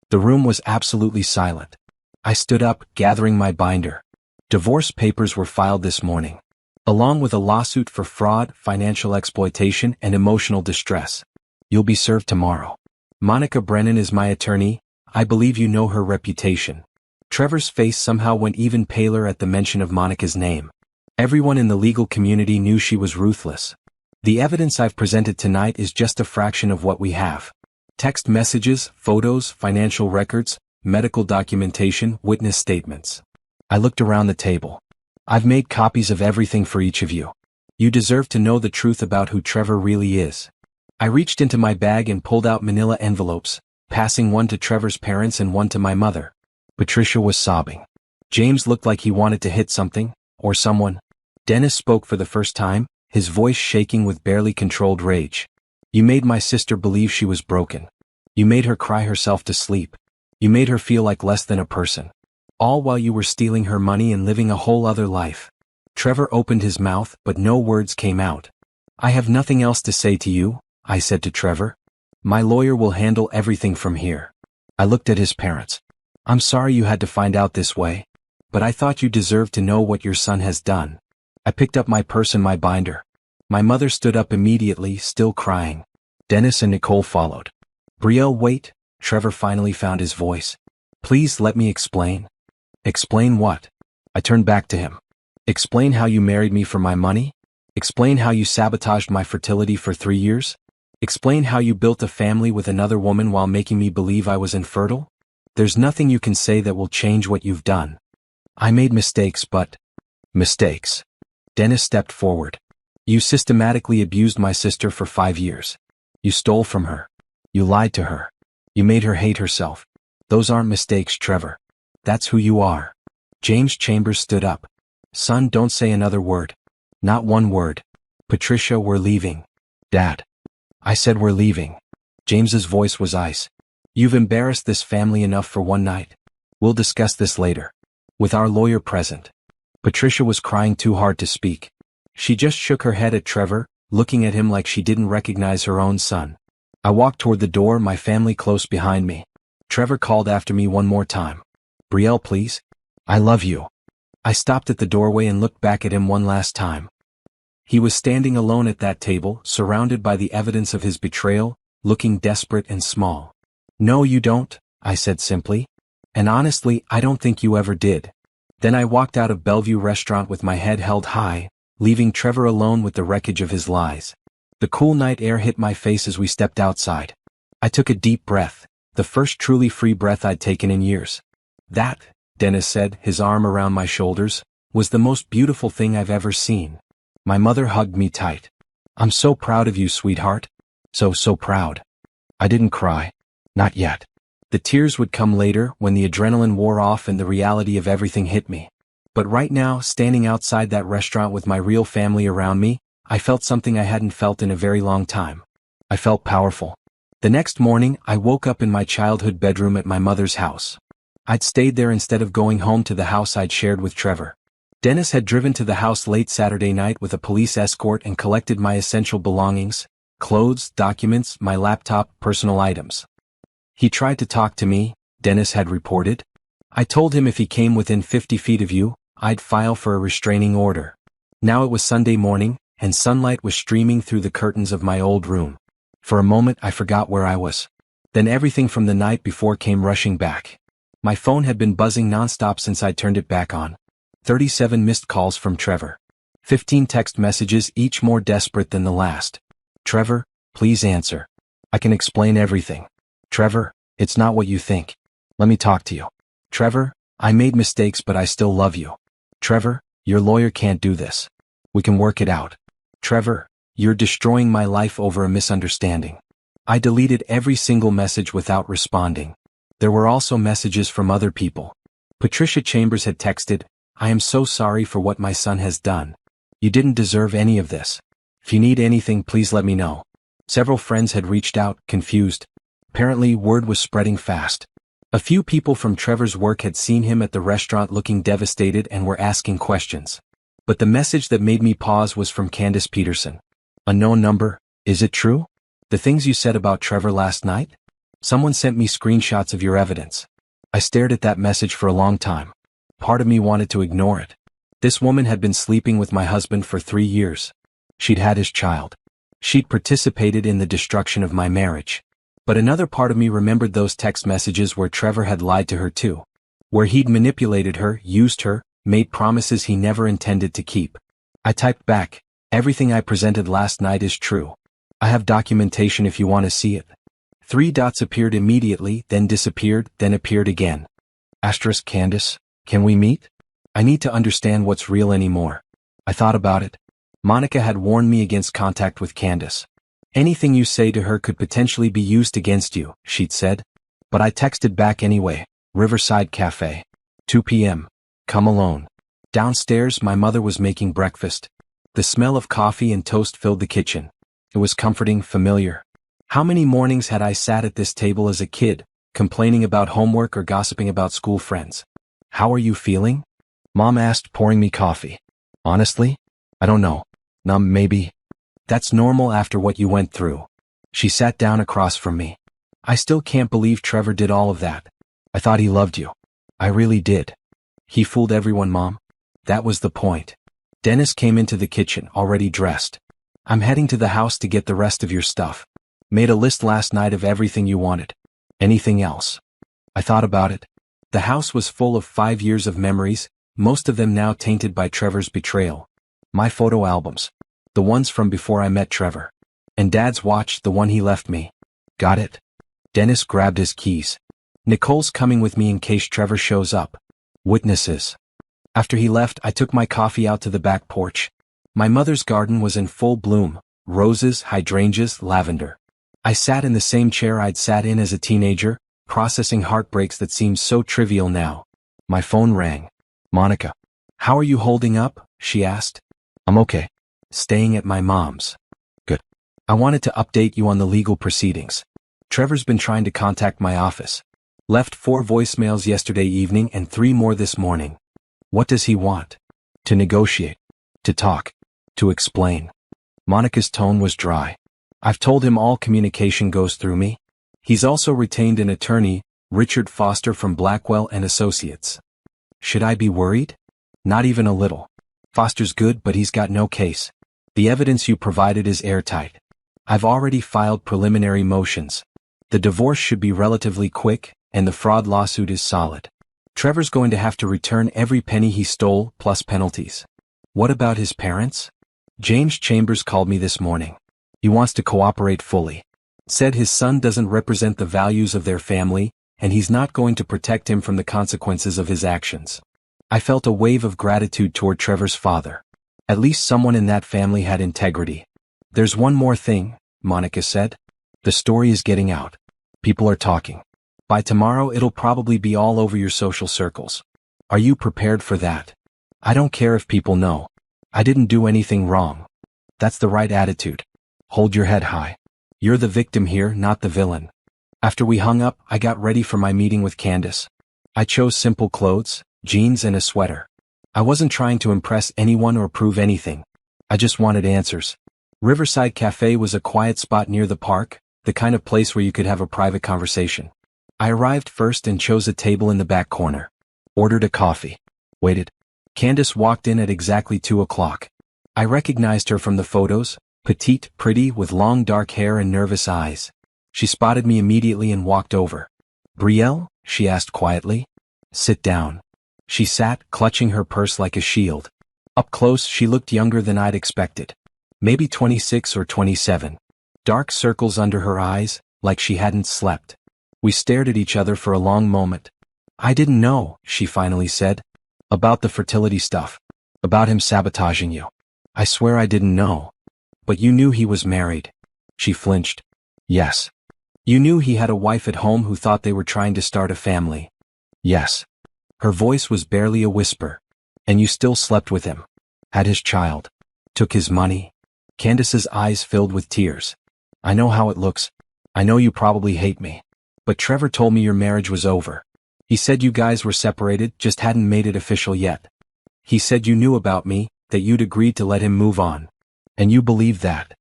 The room was absolutely silent. I stood up, gathering my binder. Divorce papers were filed this morning, along with a lawsuit for fraud, financial exploitation, and emotional distress. You'll be served tomorrow. Monica Brennan is my attorney. I believe you know her reputation. Trevor's face somehow went even paler at the mention of Monica's name. Everyone in the legal community knew she was ruthless. The evidence I've presented tonight is just a fraction of what we have. Text messages, photos, financial records, medical documentation, witness statements. I looked around the table. I've made copies of everything for each of you. You deserve to know the truth about who Trevor really is. I reached into my bag and pulled out manila envelopes, passing one to Trevor's parents and one to my mother. Patricia was sobbing. James looked like he wanted to hit something, or someone. Dennis spoke for the first time, his voice shaking with barely controlled rage. You made my sister believe she was broken. You made her cry herself to sleep. You made her feel like less than a person. All while you were stealing her money and living a whole other life. Trevor opened his mouth, but no words came out. I have nothing else to say to you, I said to Trevor. My lawyer will handle everything from here. I looked at his parents. I'm sorry you had to find out this way, but I thought you deserved to know what your son has done. I picked up my purse and my binder. My mother stood up immediately, still crying. Dennis and Nicole followed. Brielle, wait, Trevor finally found his voice. Please let me explain. Explain what? I turned back to him. Explain how you married me for my money? Explain how you sabotaged my fertility for 3 years? Explain how you built a family with another woman while making me believe I was infertile? There's nothing you can say that will change what you've done. I made mistakes, but... Mistakes. Dennis stepped forward. You systematically abused my sister for 5 years. You stole from her. You lied to her. You made her hate herself. Those aren't mistakes, Trevor. That's who you are. James Chambers stood up. Son, don't say another word. Not one word. Patricia, we're leaving. Dad. I said we're leaving. James's voice was ice. You've embarrassed this family enough for one night. We'll discuss this later. With our lawyer present. Patricia was crying too hard to speak. She just shook her head at Trevor, looking at him like she didn't recognize her own son. I walked toward the door, my family close behind me. Trevor called after me one more time. Brielle, please. I love you. I stopped at the doorway and looked back at him one last time. He was standing alone at that table, surrounded by the evidence of his betrayal, looking desperate and small. No, you don't, I said simply. And honestly, I don't think you ever did. Then I walked out of Bellevue Restaurant with my head held high, leaving Trevor alone with the wreckage of his lies. The cool night air hit my face as we stepped outside. I took a deep breath, the first truly free breath I'd taken in years. That, Dennis said, his arm around my shoulders, was the most beautiful thing I've ever seen. My mother hugged me tight. I'm so proud of you, sweetheart. So proud. I didn't cry. Not yet. The tears would come later when the adrenaline wore off and the reality of everything hit me. But right now, standing outside that restaurant with my real family around me, I felt something I hadn't felt in a very long time. I felt powerful. The next morning, I woke up in my childhood bedroom at my mother's house. I'd stayed there instead of going home to the house I'd shared with Trevor. Dennis had driven to the house late Saturday night with a police escort and collected my essential belongings, clothes, documents, my laptop, personal items. He tried to talk to me, Dennis had reported. I told him if he came within 50 feet of you, I'd file for a restraining order. Now it was Sunday morning, and sunlight was streaming through the curtains of my old room. For a moment I forgot where I was. Then everything from the night before came rushing back. My phone had been buzzing nonstop since I turned it back on. 37 missed calls from Trevor. 15 text messages, each more desperate than the last. Trevor, please answer. I can explain everything. Trevor, it's not what you think. Let me talk to you. Trevor, I made mistakes but I still love you. Trevor, your lawyer can't do this. We can work it out. Trevor, you're destroying my life over a misunderstanding. I deleted every single message without responding. There were also messages from other people. Patricia Chambers had texted, I am so sorry for what my son has done. You didn't deserve any of this. If you need anything, please let me know. Several friends had reached out, confused. Apparently, word was spreading fast. A few people from Trevor's work had seen him at the restaurant looking devastated and were asking questions. But the message that made me pause was from Candace Peterson. Unknown number, is it true? The things you said about Trevor last night? Someone sent me screenshots of your evidence. I stared at that message for a long time. Part of me wanted to ignore it. This woman had been sleeping with my husband for 3 years. She'd had his child. She'd participated in the destruction of my marriage. But another part of me remembered those text messages where Trevor had lied to her too. Where he'd manipulated her, used her, made promises he never intended to keep. I typed back, everything I presented last night is true. I have documentation if you want to see it. 3 dots appeared immediately, then disappeared, then appeared again. Asterisk Candace, can we meet? I need to understand what's real anymore. I thought about it. Monica had warned me against contact with Candace. Anything you say to her could potentially be used against you, she'd said. But I texted back anyway, Riverside Cafe. 2 p.m. Come alone. Downstairs, my mother was making breakfast. The smell of coffee and toast filled the kitchen. It was comforting, familiar. How many mornings had I sat at this table as a kid, complaining about homework or gossiping about school friends? How are you feeling? Mom asked, pouring me coffee. Honestly? I don't know. Numb, maybe. That's normal after what you went through. She sat down across from me. I still can't believe Trevor did all of that. I thought he loved you. I really did. He fooled everyone, Mom. That was the point. Dennis came into the kitchen, already dressed. I'm heading to the house to get the rest of your stuff. Made a list last night of everything you wanted. Anything else? I thought about it. The house was full of 5 years of memories, most of them now tainted by Trevor's betrayal. My photo albums. The ones from before I met Trevor. And Dad's watch, the one he left me. Got it? Dennis grabbed his keys. Nicole's coming with me in case Trevor shows up. Witnesses. After he left, I took my coffee out to the back porch. My mother's garden was in full bloom. Roses, hydrangeas, lavender. I sat in the same chair I'd sat in as a teenager, processing heartbreaks that seemed so trivial now. My phone rang. Monica. How are you holding up? She asked. I'm okay. Staying at my mom's. Good. I wanted to update you on the legal proceedings. Trevor's been trying to contact my office. Left 4 voicemails yesterday evening and 3 more this morning. What does he want? To negotiate. To talk. To explain. Monica's tone was dry. I've told him all communication goes through me. He's also retained an attorney, Richard Foster from Blackwell and Associates. Should I be worried? Not even a little. Foster's good, but he's got no case. The evidence you provided is airtight. I've already filed preliminary motions. The divorce should be relatively quick, and the fraud lawsuit is solid. Trevor's going to have to return every penny he stole, plus penalties. What about his parents? James Chambers called me this morning. He wants to cooperate fully. Said his son doesn't represent the values of their family, and he's not going to protect him from the consequences of his actions. I felt a wave of gratitude toward Trevor's father. At least someone in that family had integrity. There's one more thing, Monica said. The story is getting out. People are talking. By tomorrow it'll probably be all over your social circles. Are you prepared for that? I don't care if people know. I didn't do anything wrong. That's the right attitude. Hold your head high. You're the victim here, not the villain. After we hung up, I got ready for my meeting with Candace. I chose simple clothes, jeans and a sweater. I wasn't trying to impress anyone or prove anything. I just wanted answers. Riverside Cafe was a quiet spot near the park, the kind of place where you could have a private conversation. I arrived first and chose a table in the back corner. Ordered a coffee. Waited. Candace walked in at exactly 2 o'clock. I recognized her from the photos, petite, pretty, with long dark hair and nervous eyes. She spotted me immediately and walked over. Brielle? She asked quietly. Sit down. She sat, clutching her purse like a shield. Up close, she looked younger than I'd expected. Maybe 26 or 27. Dark circles under her eyes, like she hadn't slept. We stared at each other for a long moment. I didn't know, she finally said. About the fertility stuff. About him sabotaging you. I swear I didn't know. But you knew he was married. She flinched. Yes. You knew he had a wife at home who thought they were trying to start a family. Yes. Her voice was barely a whisper. And you still slept with him. Had his child. Took his money. Candace's eyes filled with tears. I know how it looks. I know you probably hate me. But Trevor told me your marriage was over. He said you guys were separated, just hadn't made it official yet. He said you knew about me, that you'd agreed to let him move on. And you believed that.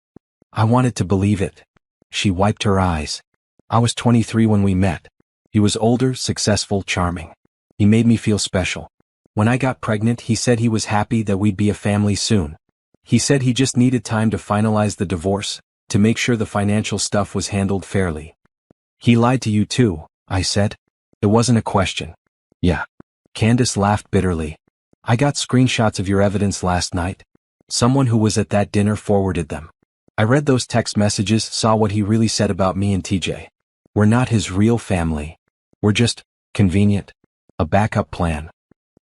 I wanted to believe it. She wiped her eyes. I was 23 when we met. He was older, successful, charming. He made me feel special. When I got pregnant, he said he was happy that we'd be a family soon. He said he just needed time to finalize the divorce, to make sure the financial stuff was handled fairly. He lied to you too, I said. It wasn't a question. Yeah. Candace laughed bitterly. I got screenshots of your evidence last night. Someone who was at that dinner forwarded them. I read those text messages, saw what he really said about me and TJ. We're not his real family. We're just convenient. A backup plan.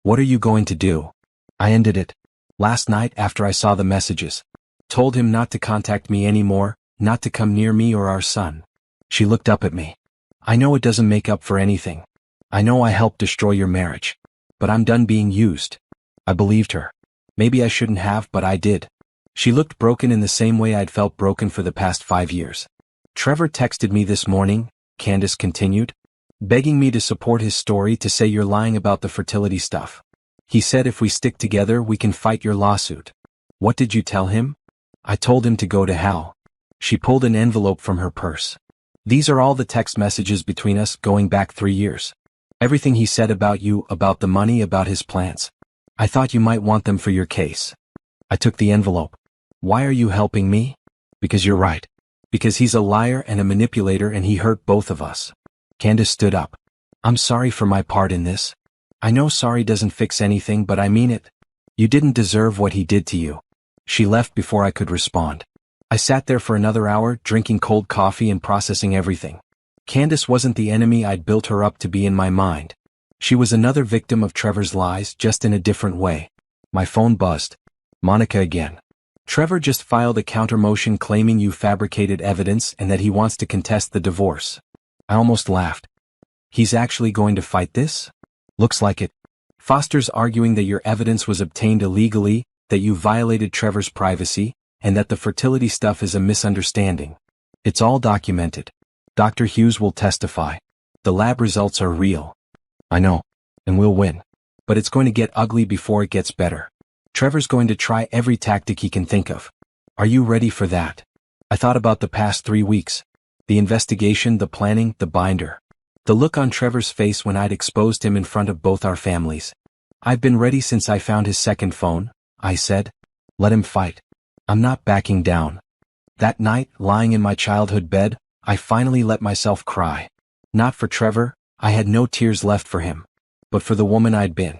What are you going to do? I ended it. Last night after I saw the messages. Told him not to contact me anymore, not to come near me or our son. She looked up at me. I know it doesn't make up for anything. I know I helped destroy your marriage. But I'm done being used. I believed her. Maybe I shouldn't have, but I did. She looked broken in the same way I'd felt broken for the past 5 years. Trevor texted me this morning, Candace continued, begging me to support his story, to say you're lying about the fertility stuff. He said if we stick together we can fight your lawsuit. What did you tell him? I told him to go to hell. She pulled an envelope from her purse. These are all the text messages between us going back 3 years. Everything he said about you, about the money, about his plans. I thought you might want them for your case. I took the envelope. Why are you helping me? Because you're right. Because he's a liar and a manipulator and he hurt both of us. Candace stood up. I'm sorry for my part in this. I know sorry doesn't fix anything, but I mean it. You didn't deserve what he did to you. She left before I could respond. I sat there for another hour, drinking cold coffee and processing everything. Candace wasn't the enemy I'd built her up to be in my mind. She was another victim of Trevor's lies, just in a different way. My phone buzzed. Monica again. Trevor just filed a countermotion claiming you fabricated evidence and that he wants to contest the divorce. I almost laughed. He's actually going to fight this? Looks like it. Foster's arguing that your evidence was obtained illegally, that you violated Trevor's privacy, and that the fertility stuff is a misunderstanding. It's all documented. Dr. Hughes will testify. The lab results are real. I know. And we'll win. But it's going to get ugly before it gets better. Trevor's going to try every tactic he can think of. Are you ready for that? I thought about the past 3 weeks. The investigation, the planning, the binder. The look on Trevor's face when I'd exposed him in front of both our families. I've been ready since I found his second phone, I said. Let him fight. I'm not backing down. That night, lying in my childhood bed, I finally let myself cry. Not for Trevor, I had no tears left for him. But for the woman I'd been.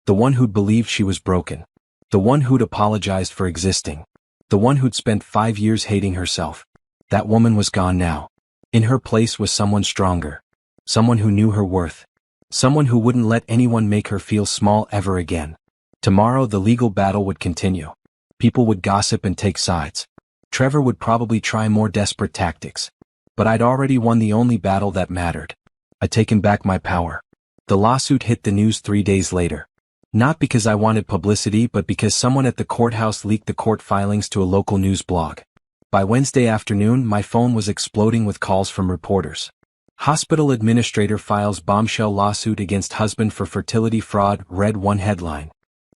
The one who'd believed she was broken. The one who'd apologized for existing. The one who'd spent 5 years hating herself. That woman was gone now. In her place was someone stronger. Someone who knew her worth. Someone who wouldn't let anyone make her feel small ever again. Tomorrow the legal battle would continue. People would gossip and take sides. Trevor would probably try more desperate tactics. But I'd already won the only battle that mattered. I'd taken back my power. The lawsuit hit the news 3 days later. Not because I wanted publicity, but because someone at the courthouse leaked the court filings to a local news blog. By Wednesday afternoon, my phone was exploding with calls from reporters. Hospital administrator files bombshell lawsuit against husband for fertility fraud, read one headline.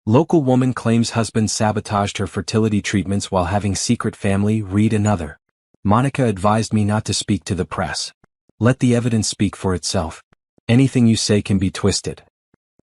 Local woman claims husband sabotaged her fertility treatments while having secret family, read another. Monica advised me not to speak to the press. Let the evidence speak for itself. Anything you say can be twisted.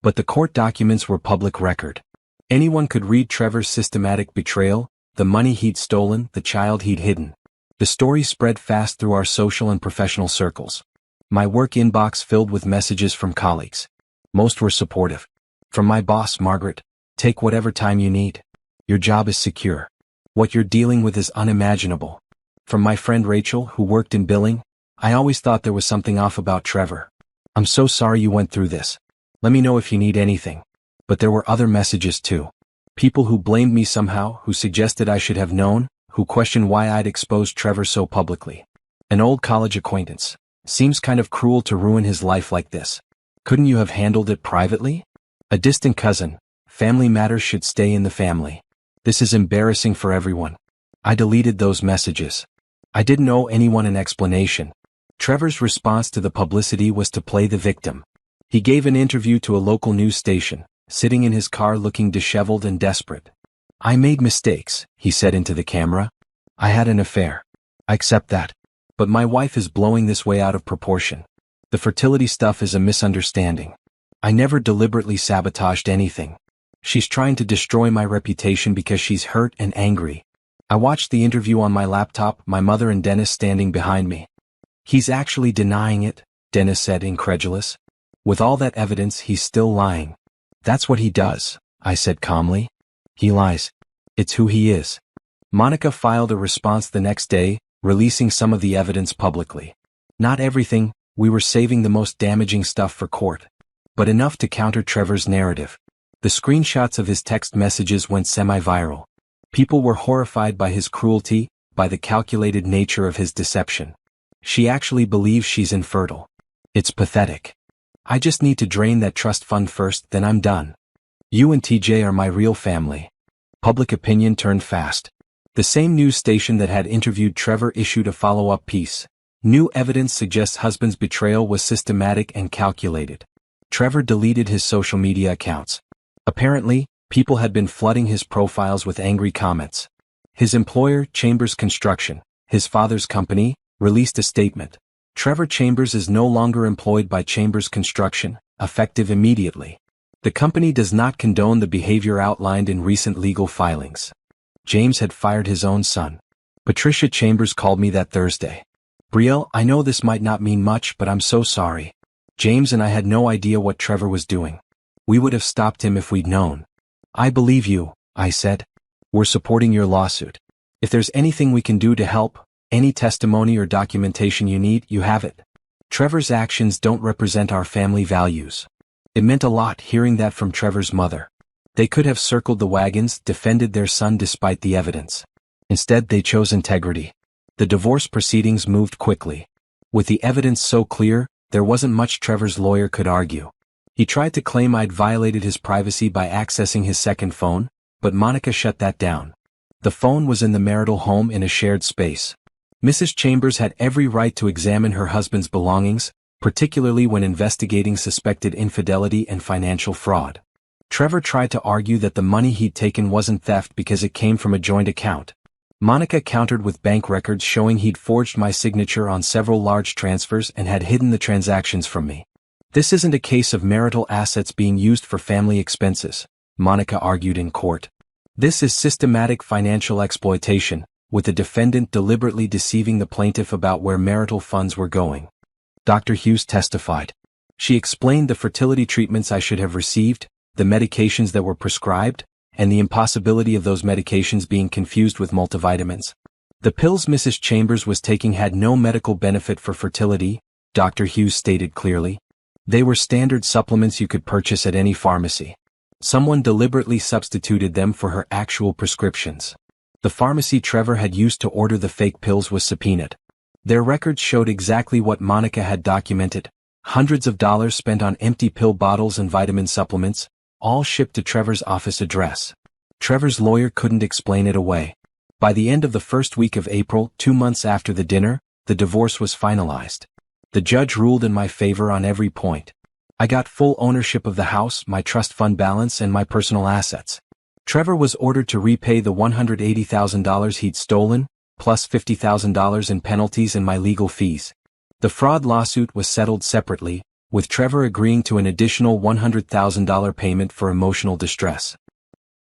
But the court documents were public record. Anyone could read Trevor's systematic betrayal, the money he'd stolen, the child he'd hidden. The story spread fast through our social and professional circles. My work inbox filled with messages from colleagues. Most were supportive. From my boss, Margaret, take whatever time you need. Your job is secure. What you're dealing with is unimaginable. From my friend Rachel, who worked in billing, I always thought there was something off about Trevor. I'm so sorry you went through this. Let me know if you need anything. But there were other messages too. People who blamed me somehow, who suggested I should have known, who questioned why I'd exposed Trevor so publicly. An old college acquaintance. Seems kind of cruel to ruin his life like this. Couldn't you have handled it privately? A distant cousin. Family matters should stay in the family. This is embarrassing for everyone. I deleted those messages. I didn't owe anyone an explanation. Trevor's response to the publicity was to play the victim. He gave an interview to a local news station, sitting in his car looking disheveled and desperate. I made mistakes, he said into the camera. I had an affair. I accept that. But my wife is blowing this way out of proportion. The fertility stuff is a misunderstanding. I never deliberately sabotaged anything. She's trying to destroy my reputation because she's hurt and angry. I watched the interview on my laptop, my mother and Dennis standing behind me. He's actually denying it, Dennis said, incredulous. With all that evidence, he's still lying. That's what he does, I said calmly. He lies. It's who he is. Monica filed a response the next day, releasing some of the evidence publicly. Not everything, we were saving the most damaging stuff for court. But enough to counter Trevor's narrative. The screenshots of his text messages went semi-viral. People were horrified by his cruelty, by the calculated nature of his deception. She actually believes she's infertile. It's pathetic. I just need to drain that trust fund first, then I'm done. You and TJ are my real family. Public opinion turned fast. The same news station that had interviewed Trevor issued a follow-up piece. New evidence suggests husband's betrayal was systematic and calculated. Trevor deleted his social media accounts. Apparently, people had been flooding his profiles with angry comments. His employer, Chambers Construction, his father's company, released a statement. Trevor Chambers is no longer employed by Chambers Construction, effective immediately. The company does not condone the behavior outlined in recent legal filings. James had fired his own son. Patricia Chambers called me that Thursday. Brielle, I know this might not mean much, but I'm so sorry. James and I had no idea what Trevor was doing. We would have stopped him if we'd known. I believe you, I said. We're supporting your lawsuit. If there's anything we can do to help, any testimony or documentation you need, you have it. Trevor's actions don't represent our family values. It meant a lot hearing that from Trevor's mother. They could have circled the wagons, defended their son despite the evidence. Instead, they chose integrity. The divorce proceedings moved quickly. With the evidence so clear, there wasn't much Trevor's lawyer could argue. He tried to claim I'd violated his privacy by accessing his second phone, but Monica shut that down. The phone was in the marital home in a shared space. Mrs. Chambers had every right to examine her husband's belongings, particularly when investigating suspected infidelity and financial fraud. Trevor tried to argue that the money he'd taken wasn't theft because it came from a joint account. Monica countered with bank records showing he'd forged my signature on several large transfers and had hidden the transactions from me. This isn't a case of marital assets being used for family expenses, Monica argued in court. This is systematic financial exploitation, with the defendant deliberately deceiving the plaintiff about where marital funds were going. Dr. Hughes testified. She explained the fertility treatments I should have received, the medications that were prescribed, and the impossibility of those medications being confused with multivitamins. The pills Mrs. Chambers was taking had no medical benefit for fertility, Dr. Hughes stated clearly. They were standard supplements you could purchase at any pharmacy. Someone deliberately substituted them for her actual prescriptions. The pharmacy Trevor had used to order the fake pills was subpoenaed. Their records showed exactly what Monica had documented. Hundreds of dollars spent on empty pill bottles and vitamin supplements, all shipped to Trevor's office address. Trevor's lawyer couldn't explain it away. By the end of the first week of April, 2 months after the dinner, the divorce was finalized. The judge ruled in my favor on every point. I got full ownership of the house, my trust fund balance, and my personal assets. Trevor was ordered to repay the $180,000 he'd stolen, plus $50,000 in penalties and my legal fees. The fraud lawsuit was settled separately, with Trevor agreeing to an additional $100,000 payment for emotional distress.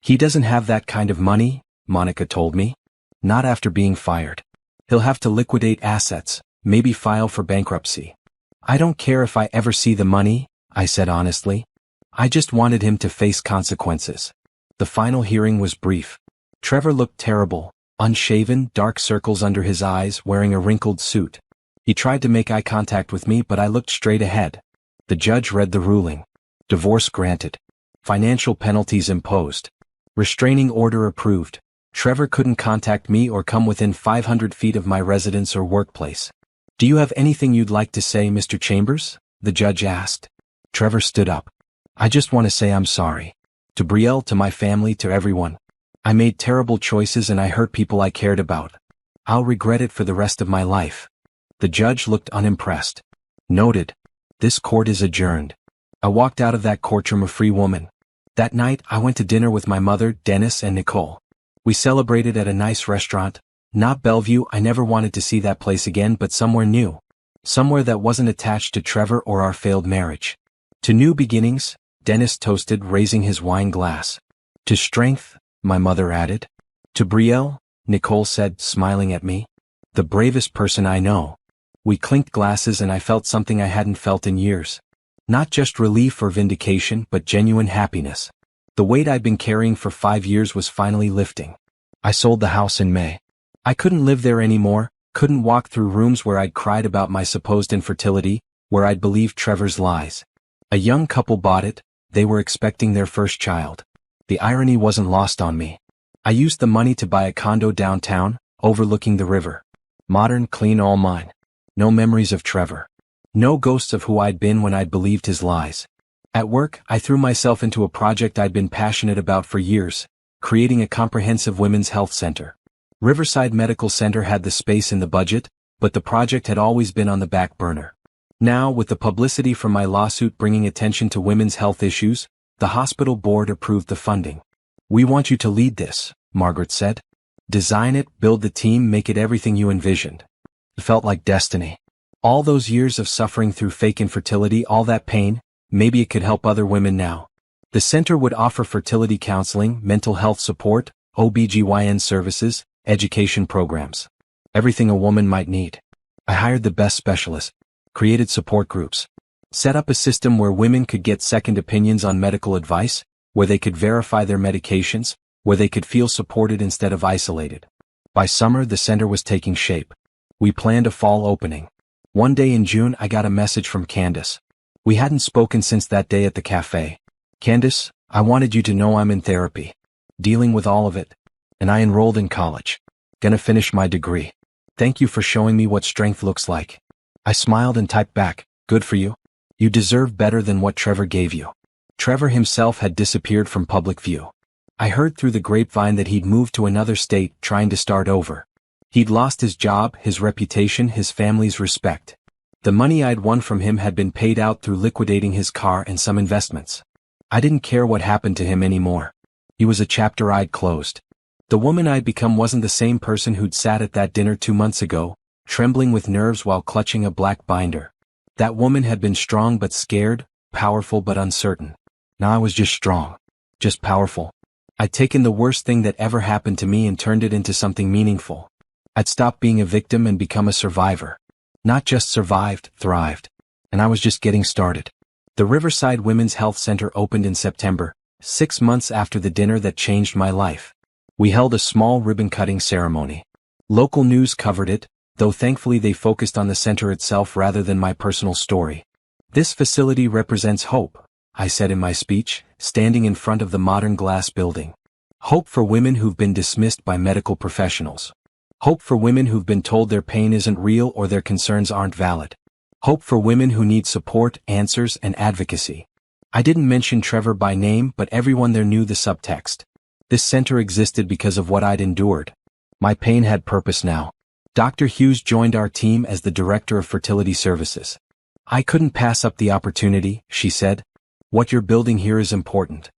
He doesn't have that kind of money, Monica told me. Not after being fired. He'll have to liquidate assets, maybe file for bankruptcy. I don't care if I ever see the money, I said honestly. I just wanted him to face consequences. The final hearing was brief. Trevor looked terrible, unshaven, dark circles under his eyes, wearing a wrinkled suit. He tried to make eye contact with me, but I looked straight ahead. The judge read the ruling. Divorce granted. Financial penalties imposed. Restraining order approved. Trevor couldn't contact me or come within 500 feet of my residence or workplace. Do you have anything you'd like to say, Mr. Chambers? The judge asked. Trevor stood up. I just want to say I'm sorry. To Brielle, to my family, to everyone. I made terrible choices and I hurt people I cared about. I'll regret it for the rest of my life. The judge looked unimpressed. Noted. This court is adjourned. I walked out of that courtroom a free woman. That night, I went to dinner with my mother, Dennis, and Nicole. We celebrated at a nice restaurant. Not Bellevue, I never wanted to see that place again, but somewhere new. Somewhere that wasn't attached to Trevor or our failed marriage. To new beginnings, Dennis toasted, raising his wine glass. To strength, my mother added. To Brielle, Nicole said, smiling at me. The bravest person I know. We clinked glasses and I felt something I hadn't felt in years. Not just relief or vindication, but genuine happiness. The weight I'd been carrying for 5 years was finally lifting. I sold the house in May. I couldn't live there anymore, couldn't walk through rooms where I'd cried about my supposed infertility, where I'd believed Trevor's lies. A young couple bought it, they were expecting their first child. The irony wasn't lost on me. I used the money to buy a condo downtown, overlooking the river. Modern, clean, all mine. No memories of Trevor. No ghosts of who I'd been when I'd believed his lies. At work, I threw myself into a project I'd been passionate about for years, creating a comprehensive women's health center. Riverside Medical Center had the space in the budget, but the project had always been on the back burner. Now, with the publicity from my lawsuit bringing attention to women's health issues, the hospital board approved the funding. We want you to lead this, Margaret said. Design it, build the team, make it everything you envisioned. It felt like destiny. All those years of suffering through fake infertility, all that pain, maybe it could help other women now. The center would offer fertility counseling, mental health support, OBGYN services, education programs. Everything a woman might need. I hired the best specialists, created support groups, set up a system where women could get second opinions on medical advice, where they could verify their medications, where they could feel supported instead of isolated. By summer, the center was taking shape. We planned a fall opening. One day in June, I got a message from Candace. We hadn't spoken since that day at the cafe. Candace, I wanted you to know I'm in therapy. Dealing with all of it. And I enrolled in college. Gonna finish my degree. Thank you for showing me what strength looks like. I smiled and typed back, good for you. You deserve better than what Trevor gave you. Trevor himself had disappeared from public view. I heard through the grapevine that he'd moved to another state, trying to start over. He'd lost his job, his reputation, his family's respect. The money I'd won from him had been paid out through liquidating his car and some investments. I didn't care what happened to him anymore. He was a chapter I'd closed. The woman I'd become wasn't the same person who'd sat at that dinner 2 months ago, trembling with nerves while clutching a black binder. That woman had been strong but scared, powerful but uncertain. Now I was just strong. Just powerful. I'd taken the worst thing that ever happened to me and turned it into something meaningful. I'd stopped being a victim and become a survivor. Not just survived, thrived. And I was just getting started. The Riverside Women's Health Center opened in September, 6 months after the dinner that changed my life. We held a small ribbon-cutting ceremony. Local news covered it, though thankfully they focused on the center itself rather than my personal story. This facility represents hope, I said in my speech, standing in front of the modern glass building. Hope for women who've been dismissed by medical professionals. Hope for women who've been told their pain isn't real or their concerns aren't valid. Hope for women who need support, answers, and advocacy. I didn't mention Trevor by name, but everyone there knew the subtext. This center existed because of what I'd endured. My pain had purpose now. Dr. Hughes joined our team as the Director of Fertility Services. I couldn't pass up the opportunity, she said. What you're building here is important.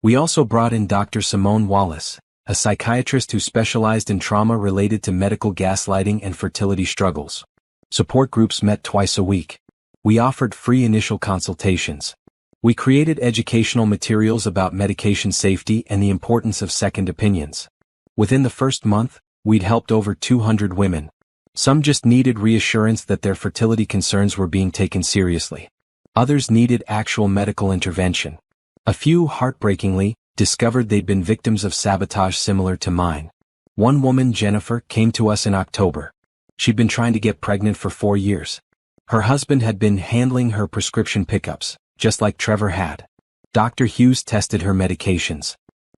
We also brought in Dr. Simone Wallace, a psychiatrist who specialized in trauma related to medical gaslighting and fertility struggles. Support groups met twice a week. We offered free initial consultations. We created educational materials about medication safety and the importance of second opinions. Within the first month, we'd helped over 200 women. Some just needed reassurance that their fertility concerns were being taken seriously. Others needed actual medical intervention. A few, heartbreakingly, discovered they'd been victims of sabotage similar to mine. One woman, Jennifer, came to us in October. She'd been trying to get pregnant for 4 years. Her husband had been handling her prescription pickups, just like Trevor had. Dr. Hughes tested her medications.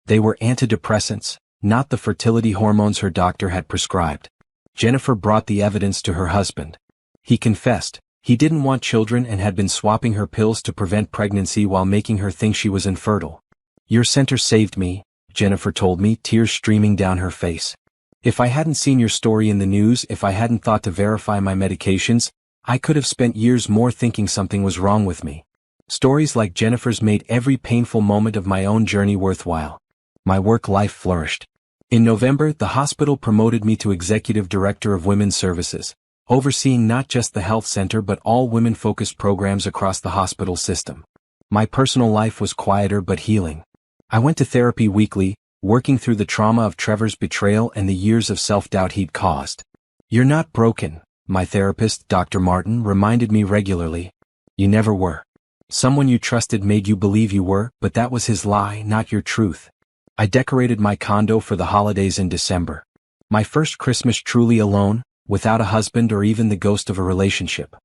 They were antidepressants, not the fertility hormones her doctor had prescribed. Jennifer brought the evidence to her husband. He confessed. He didn't want children and had been swapping her pills to prevent pregnancy while making her think she was infertile. "Your center saved me," Jennifer told me, tears streaming down her face. "If I hadn't seen your story in the news, if I hadn't thought to verify my medications, I could have spent years more thinking something was wrong with me." Stories like Jennifer's made every painful moment of my own journey worthwhile. My work life flourished. In November, the hospital promoted me to Executive Director of Women's Services, overseeing not just the health center but all women-focused programs across the hospital system. My personal life was quieter but healing. I went to therapy weekly, working through the trauma of Trevor's betrayal and the years of self-doubt he'd caused. "You're not broken," my therapist, Dr. Martin, reminded me regularly. "You never were. Someone you trusted made you believe you were, but that was his lie, not your truth." I decorated my condo for the holidays in December. My first Christmas truly alone, without a husband or even the ghost of a relationship.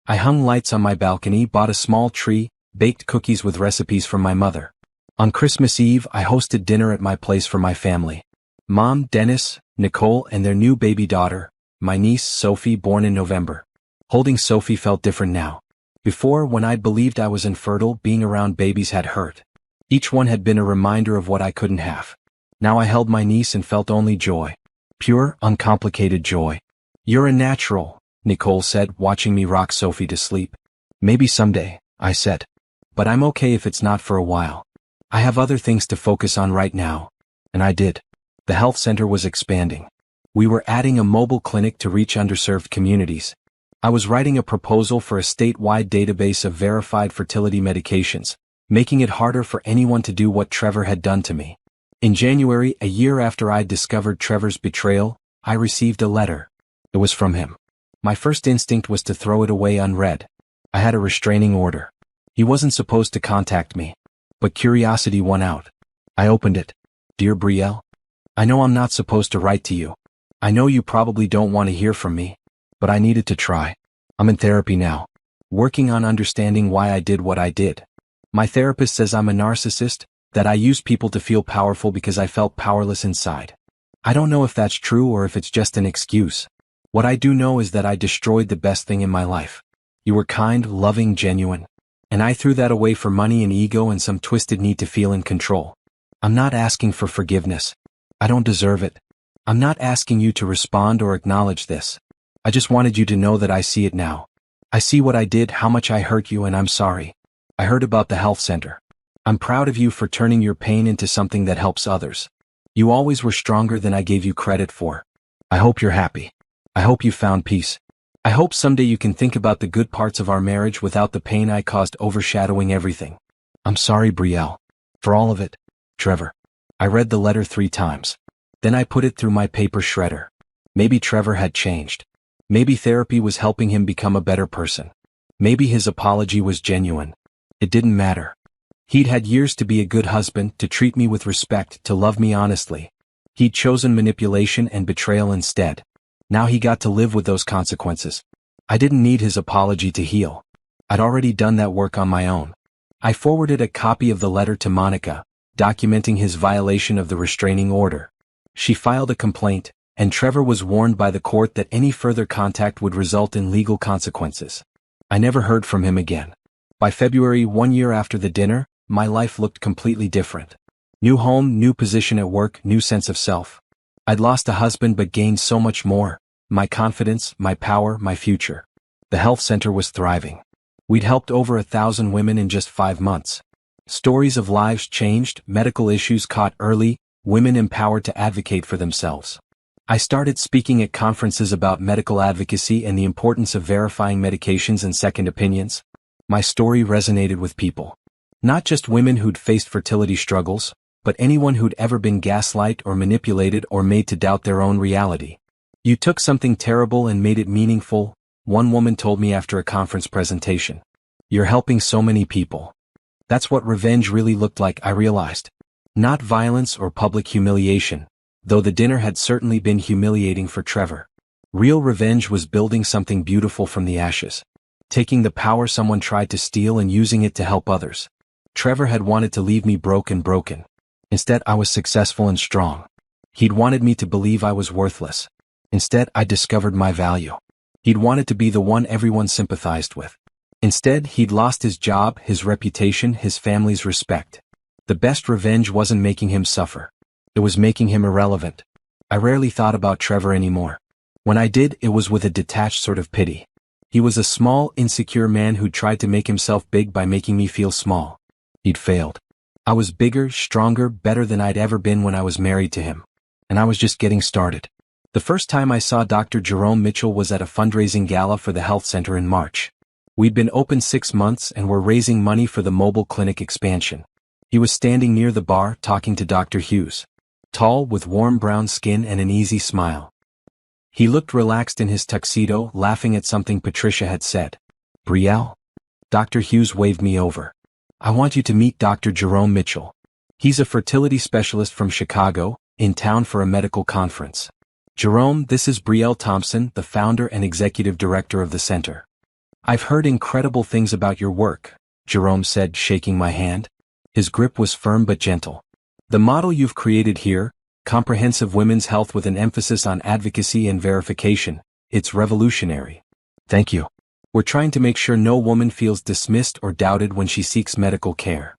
I hung lights on my balcony, bought a small tree, baked cookies with recipes from my mother. On Christmas Eve, I hosted dinner at my place for my family. Mom, Dennis, Nicole, and their new baby daughter, my niece, Sophie, born in November. Holding Sophie felt different now. Before, when I'd believed I was infertile, being around babies had hurt. Each one had been a reminder of what I couldn't have. Now I held my niece and felt only joy. Pure, uncomplicated joy. "You're a natural," Nicole said, watching me rock Sophie to sleep. "Maybe someday," I said. "But I'm okay if it's not for a while. I have other things to focus on right now." And I did. The health center was expanding. We were adding a mobile clinic to reach underserved communities. I was writing a proposal for a statewide database of verified fertility medications, making it harder for anyone to do what Trevor had done to me. In January, a year after I'd discovered Trevor's betrayal, I received a letter. It was from him. My first instinct was to throw it away unread. I had a restraining order. He wasn't supposed to contact me. But curiosity won out. I opened it. "Dear Brielle, I know I'm not supposed to write to you. I know you probably don't want to hear from me. But I needed to try. I'm in therapy now, working on understanding why I did what I did. My therapist says I'm a narcissist, that I use people to feel powerful because I felt powerless inside. I don't know if that's true or if it's just an excuse. What I do know is that I destroyed the best thing in my life. You were kind, loving, genuine. And I threw that away for money and ego and some twisted need to feel in control. I'm not asking for forgiveness. I don't deserve it. I'm not asking you to respond or acknowledge this. I just wanted you to know that I see it now. I see what I did, how much I hurt you, and I'm sorry. I heard about the health center. I'm proud of you for turning your pain into something that helps others. You always were stronger than I gave you credit for. I hope you're happy. I hope you found peace. I hope someday you can think about the good parts of our marriage without the pain I caused overshadowing everything. I'm sorry, Brielle. For all of it. Trevor." I read the letter 3 times. Then I put it through my paper shredder. Maybe Trevor had changed. Maybe therapy was helping him become a better person. Maybe his apology was genuine. It didn't matter. He'd had years to be a good husband, to treat me with respect, to love me honestly. He'd chosen manipulation and betrayal instead. Now he got to live with those consequences. I didn't need his apology to heal. I'd already done that work on my own. I forwarded a copy of the letter to Monica, documenting his violation of the restraining order. She filed a complaint, and Trevor was warned by the court that any further contact would result in legal consequences. I never heard from him again. By February, 1 year after the dinner, my life looked completely different. New home, new position at work, new sense of self. I'd lost a husband but gained so much more. My confidence, my power, my future. The health center was thriving. We'd helped over 1,000 women in just 5 months. Stories of lives changed, medical issues caught early, women empowered to advocate for themselves. I started speaking at conferences about medical advocacy and the importance of verifying medications and second opinions. My story resonated with people. Not just women who'd faced fertility struggles, but anyone who'd ever been gaslighted or manipulated or made to doubt their own reality. "You took something terrible and made it meaningful," one woman told me after a conference presentation. "You're helping so many people." That's what revenge really looked like, I realized. Not violence or public humiliation, though the dinner had certainly been humiliating for Trevor. Real revenge was building something beautiful from the ashes. Taking the power someone tried to steal and using it to help others. Trevor had wanted to leave me broken. Instead, I was successful and strong. He'd wanted me to believe I was worthless. Instead, I discovered my value. He'd wanted to be the one everyone sympathized with. Instead, he'd lost his job, his reputation, his family's respect. The best revenge wasn't making him suffer. It was making him irrelevant. I rarely thought about Trevor anymore. When I did, it was with a detached sort of pity. He was a small, insecure man who tried to make himself big by making me feel small. He'd failed. I was bigger, stronger, better than I'd ever been when I was married to him. And I was just getting started. The first time I saw Dr. Jerome Mitchell was at a fundraising gala for the health center in March. We'd been open 6 months and were raising money for the mobile clinic expansion. He was standing near the bar talking to Dr. Hughes. Tall, with warm brown skin and an easy smile. He looked relaxed in his tuxedo, laughing at something Patricia had said. "Brielle?" Dr. Hughes waved me over. "I want you to meet Dr. Jerome Mitchell. He's a fertility specialist from Chicago, in town for a medical conference. Jerome, this is Brielle Thompson, the founder and executive director of the center." "I've heard incredible things about your work," Jerome said, shaking my hand. His grip was firm but gentle. "The model you've created here, comprehensive women's health with an emphasis on advocacy and verification, it's revolutionary." "Thank you. We're trying to make sure no woman feels dismissed or doubted when she seeks medical care.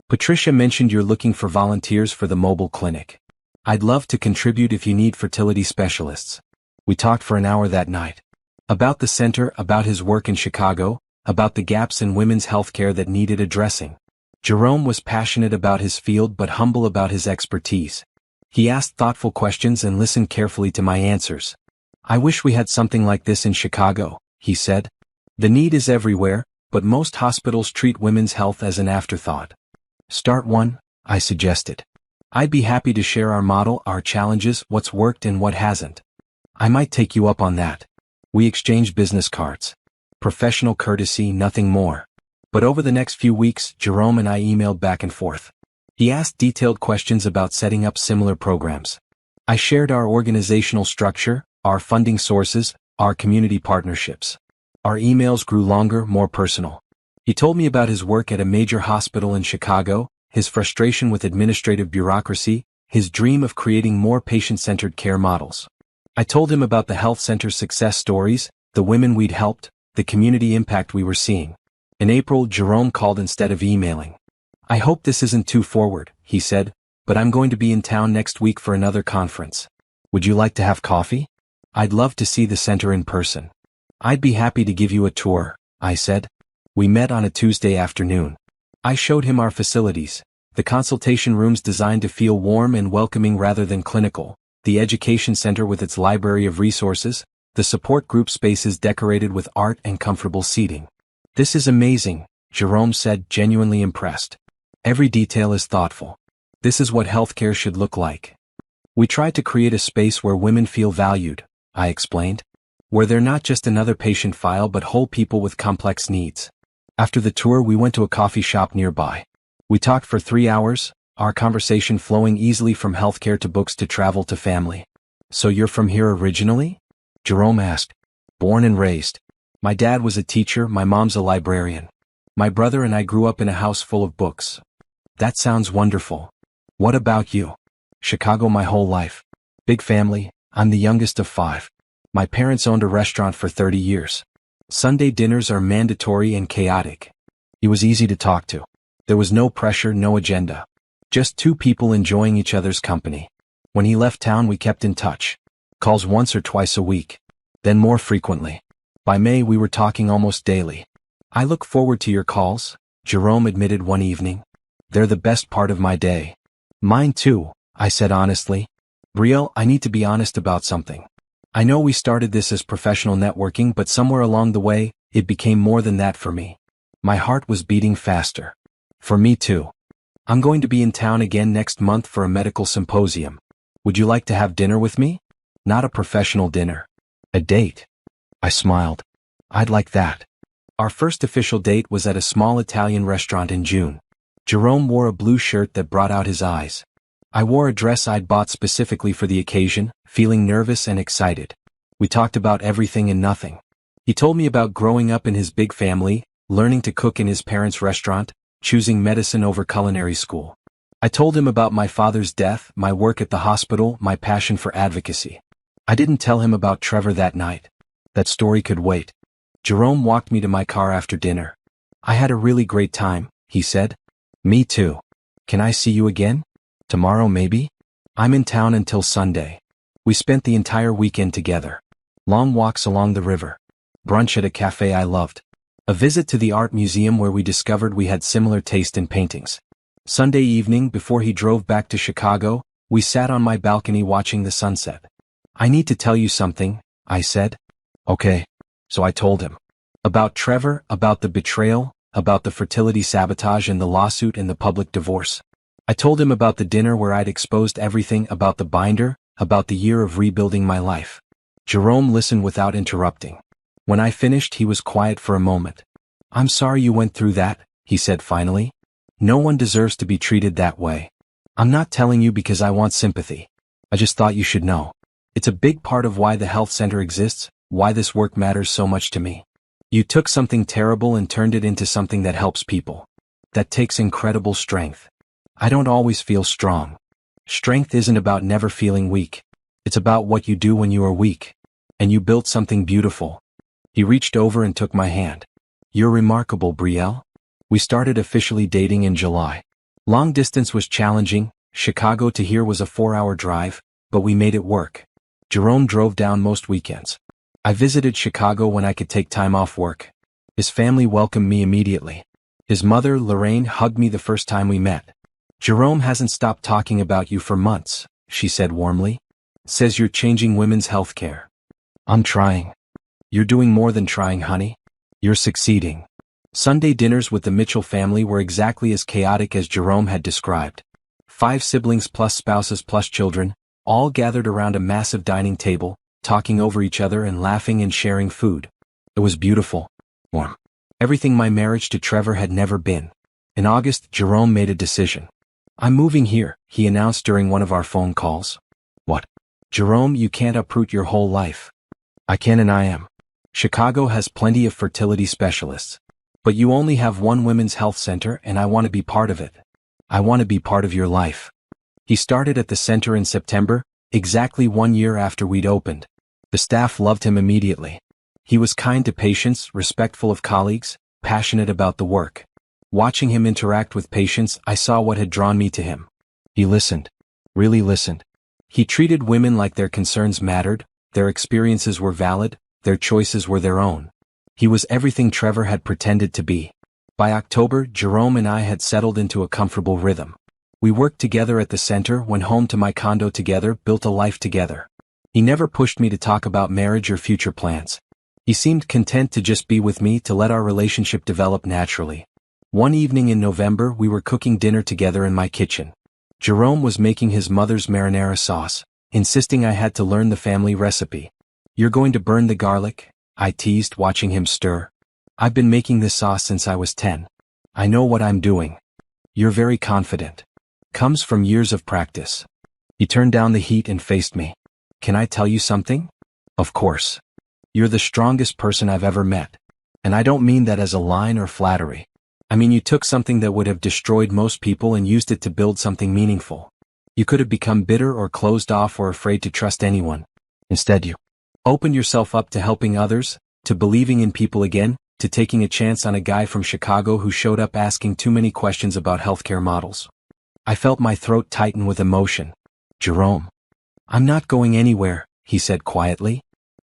Patricia mentioned you're looking for volunteers for the mobile clinic. I'd love to contribute if you need fertility specialists." We talked for an hour that night. About the center, about his work in Chicago, about the gaps in women's healthcare that needed addressing. Jerome was passionate about his field but humble about his expertise. He asked thoughtful questions and listened carefully to my answers. "I wish we had something like this in Chicago," he said. "The need is everywhere, but most hospitals treat women's health as an afterthought." "Start one," I suggested. "I'd be happy to share our model, our challenges, what's worked and what hasn't." "I might take you up on that." We exchanged business cards. Professional courtesy, nothing more. But over the next few weeks, Jerome and I emailed back and forth. He asked detailed questions about setting up similar programs. I shared our organizational structure, our funding sources, our community partnerships. Our emails grew longer, more personal. He told me about his work at a major hospital in Chicago, his frustration with administrative bureaucracy, his dream of creating more patient-centered care models. I told him about the health center's success stories, the women we'd helped, the community impact we were seeing. In April, Jerome called instead of emailing. "I hope this isn't too forward," he said, "but I'm going to be in town next week for another conference. Would you like to have coffee? I'd love to see the center in person." "I'd be happy to give you a tour," I said. We met on a Tuesday afternoon. I showed him our facilities, the consultation rooms designed to feel warm and welcoming rather than clinical, the education center with its library of resources, the support group spaces decorated with art and comfortable seating. "This is amazing," Jerome said, genuinely impressed. "Every detail is thoughtful. This is what healthcare should look like." "We tried to create a space where women feel valued," I explained. "Where they're not just another patient file but whole people with complex needs." After the tour, we went to a coffee shop nearby. We talked for 3 hours, our conversation flowing easily from healthcare to books to travel to family. "So you're from here originally?" Jerome asked. "Born and raised. My dad was a teacher, my mom's a librarian. My brother and I grew up in a house full of books." "That sounds wonderful. What about you?" "Chicago my whole life. Big family, I'm the youngest of 5. My parents owned a restaurant for 30 years. Sunday dinners are mandatory and chaotic." He was easy to talk to. There was no pressure, no agenda. Just 2 people enjoying each other's company. When he left town, we kept in touch. Calls once or twice a week. Then more frequently. By May, we were talking almost daily. "I look forward to your calls," Jerome admitted one evening. "They're the best part of my day." "Mine too," I said honestly. "Brielle, I need to be honest about something. I know we started this as professional networking, but somewhere along the way, it became more than that for me. My heart was beating faster. For me too. I'm going to be in town again next month for a medical symposium. Would you like to have dinner with me? Not a professional dinner. A date." I smiled. "I'd like that." Our first official date was at a small Italian restaurant in June. Jerome wore a blue shirt that brought out his eyes. I wore a dress I'd bought specifically for the occasion, feeling nervous and excited. We talked about everything and nothing. He told me about growing up in his big family, learning to cook in his parents' restaurant, choosing medicine over culinary school. I told him about my father's death, my work at the hospital, my passion for advocacy. I didn't tell him about Trevor that night. That story could wait. Jerome walked me to my car after dinner. I had a really great time, he said. Me too. Can I see you again? Tomorrow maybe? I'm in town until Sunday. We spent the entire weekend together. Long walks along the river. Brunch at a cafe I loved. A visit to the art museum where we discovered we had similar taste in paintings. Sunday evening, before he drove back to Chicago, we sat on my balcony watching the sunset. I need to tell you something, I said. Okay. So I told him. About Trevor, about the betrayal, about the fertility sabotage and the lawsuit and the public divorce. I told him about the dinner where I'd exposed everything, about the binder, about the year of rebuilding my life. Jerome listened without interrupting. When I finished, he was quiet for a moment. I'm sorry you went through that, he said finally. No one deserves to be treated that way. I'm not telling you because I want sympathy. I just thought you should know. It's a big part of why the health center exists, why this work matters so much to me. You took something terrible and turned it into something that helps people. That takes incredible strength. I don't always feel strong. Strength isn't about never feeling weak. It's about what you do when you are weak. And you built something beautiful. He reached over and took my hand. You're remarkable, Brielle. We started officially dating in July. Long distance was challenging. Chicago to here was a 4-hour drive, but we made it work. Jerome drove down most weekends. I visited Chicago when I could take time off work. His family welcomed me immediately. His mother, Lorraine, hugged me the first time we met. Jerome hasn't stopped talking about you for months, she said warmly. Says you're changing women's health care. I'm trying. You're doing more than trying, honey. You're succeeding. Sunday dinners with the Mitchell family were exactly as chaotic as Jerome had described. 5 siblings plus spouses plus children, all gathered around a massive dining table, talking over each other and laughing and sharing food. It was beautiful. Warm. Everything my marriage to Trevor had never been. In August, Jerome made a decision. I'm moving here, he announced during one of our phone calls. What? Jerome, you can't uproot your whole life. I can and I am. Chicago has plenty of fertility specialists. But you only have one women's health center and I want to be part of it. I want to be part of your life. He started at the center in September, exactly 1 year after we'd opened. The staff loved him immediately. He was kind to patients, respectful of colleagues, passionate about the work. Watching him interact with patients, I saw what had drawn me to him. He listened. Really listened. He treated women like their concerns mattered, their experiences were valid, their choices were their own. He was everything Trevor had pretended to be. By October, Jerome and I had settled into a comfortable rhythm. We worked together at the center, went home to my condo together, built a life together. He never pushed me to talk about marriage or future plans. He seemed content to just be with me, to let our relationship develop naturally. One evening in November, we were cooking dinner together in my kitchen. Jerome was making his mother's marinara sauce, insisting I had to learn the family recipe. You're going to burn the garlic? I teased, watching him stir. I've been making this sauce since I was 10. I know what I'm doing. You're very confident. Comes from years of practice. He turned down the heat and faced me. Can I tell you something? Of course. You're the strongest person I've ever met. And I don't mean that as a line or flattery. I mean you took something that would have destroyed most people and used it to build something meaningful. You could have become bitter or closed off or afraid to trust anyone. Instead you opened yourself up to helping others, to believing in people again, to taking a chance on a guy from Chicago who showed up asking too many questions about healthcare models. I felt my throat tighten with emotion. Jerome. I'm not going anywhere, he said quietly.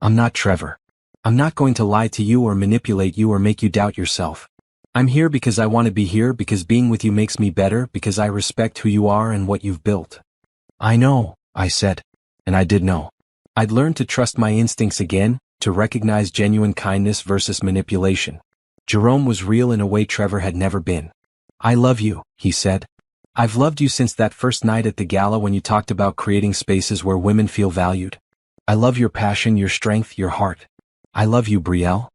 I'm not Trevor. I'm not going to lie to you or manipulate you or make you doubt yourself. I'm here because I want to be here, because being with you makes me better, because I respect who you are and what you've built. I know, I said. And I did know. I'd learned to trust my instincts again, to recognize genuine kindness versus manipulation. Jerome was real in a way Trevor had never been. I love you, he said. I've loved you since that first night at the gala when you talked about creating spaces where women feel valued. I love your passion, your strength, your heart. I love you, Brielle.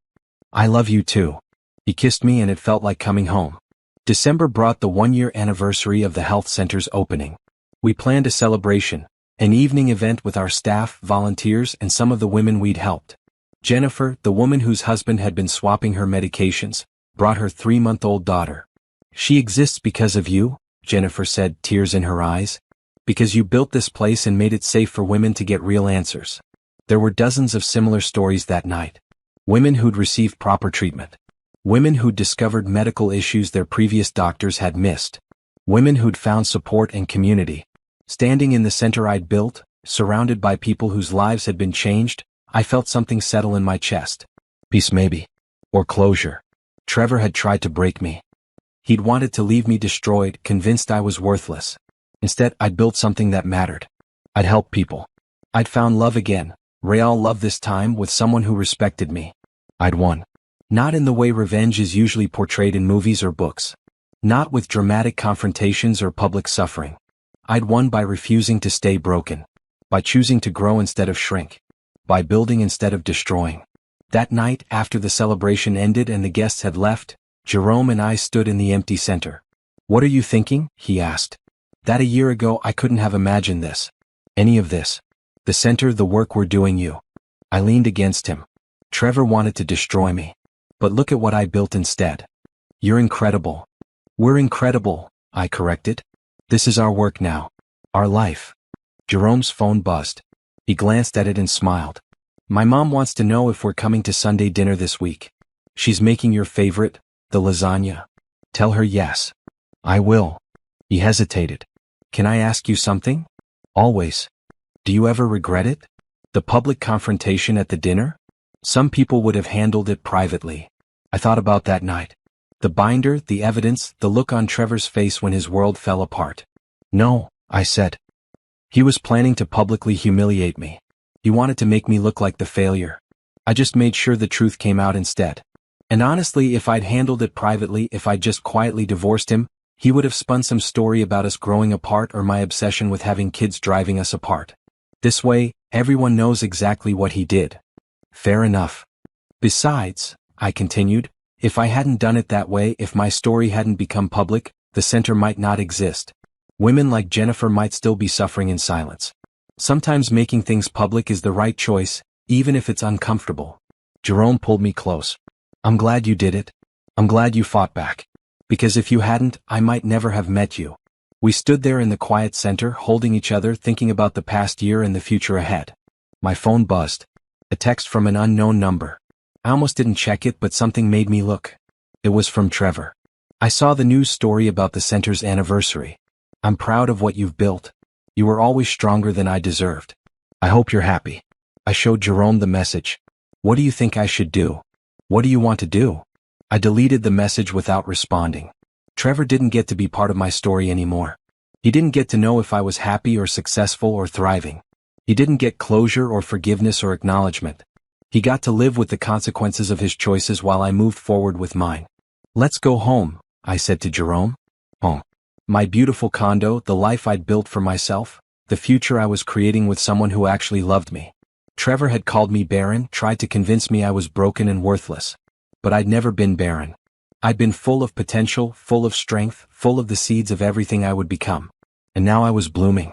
I love you too. He kissed me and it felt like coming home. December brought the 1-year anniversary of the health center's opening. We planned a celebration, an evening event with our staff, volunteers, and some of the women we'd helped. Jennifer, the woman whose husband had been swapping her medications, brought her 3-month-old daughter. She exists because of you, Jennifer said, tears in her eyes. Because you built this place and made it safe for women to get real answers. There were dozens of similar stories that night. Women who'd received proper treatment. Women who'd discovered medical issues their previous doctors had missed. Women who'd found support and community. Standing in the center I'd built, surrounded by people whose lives had been changed, I felt something settle in my chest. Peace maybe. Or closure. Trevor had tried to break me. He'd wanted to leave me destroyed, convinced I was worthless. Instead, I'd built something that mattered. I'd helped people. I'd found love again, real love this time with someone who respected me. I'd won. Not in the way revenge is usually portrayed in movies or books. Not with dramatic confrontations or public suffering. I'd won by refusing to stay broken. By choosing to grow instead of shrink. By building instead of destroying. That night, after the celebration ended and the guests had left, Jerome and I stood in the empty center. "What are you thinking?" he asked. That a year ago I couldn't have imagined this. Any of this. The center, the work we're doing you. I leaned against him. Trevor wanted to destroy me. But look at what I built instead. You're incredible. We're incredible, I corrected. This is our work now. Our life. Jerome's phone buzzed. He glanced at it and smiled. My mom wants to know if we're coming to Sunday dinner this week. She's making your favorite, the lasagna. Tell her yes. I will. He hesitated. Can I ask you something? Always. Do you ever regret it? The public confrontation at the dinner? Some people would have handled it privately. I thought about that night. The binder, the evidence, the look on Trevor's face when his world fell apart. No, I said. He was planning to publicly humiliate me. He wanted to make me look like the failure. I just made sure the truth came out instead. And honestly, if I'd handled it privately, if I'd just quietly divorced him, he would have spun some story about us growing apart or my obsession with having kids driving us apart. This way, everyone knows exactly what he did. Fair enough. Besides, I continued, if I hadn't done it that way, if my story hadn't become public, the center might not exist. Women like Jennifer might still be suffering in silence. Sometimes making things public is the right choice, even if it's uncomfortable. Jerome pulled me close. I'm glad you did it. I'm glad you fought back. Because if you hadn't, I might never have met you. We stood there in the quiet center, holding each other, thinking about the past year and the future ahead. My phone buzzed. A text from an unknown number. I almost didn't check it, but something made me look. It was from Trevor. I saw the news story about the center's anniversary. I'm proud of what you've built. You were always stronger than I deserved. I hope you're happy. I showed Jerome the message. What do you think I should do? What do you want to do? I deleted the message without responding. Trevor didn't get to be part of my story anymore. He didn't get to know if I was happy or successful or thriving. He didn't get closure or forgiveness or acknowledgement. He got to live with the consequences of his choices while I moved forward with mine. Let's go home, I said to Jerome. Home. My beautiful condo, the life I'd built for myself, the future I was creating with someone who actually loved me. Trevor had called me barren, tried to convince me I was broken and worthless. But I'd never been barren. I'd been full of potential, full of strength, full of the seeds of everything I would become. And now I was blooming.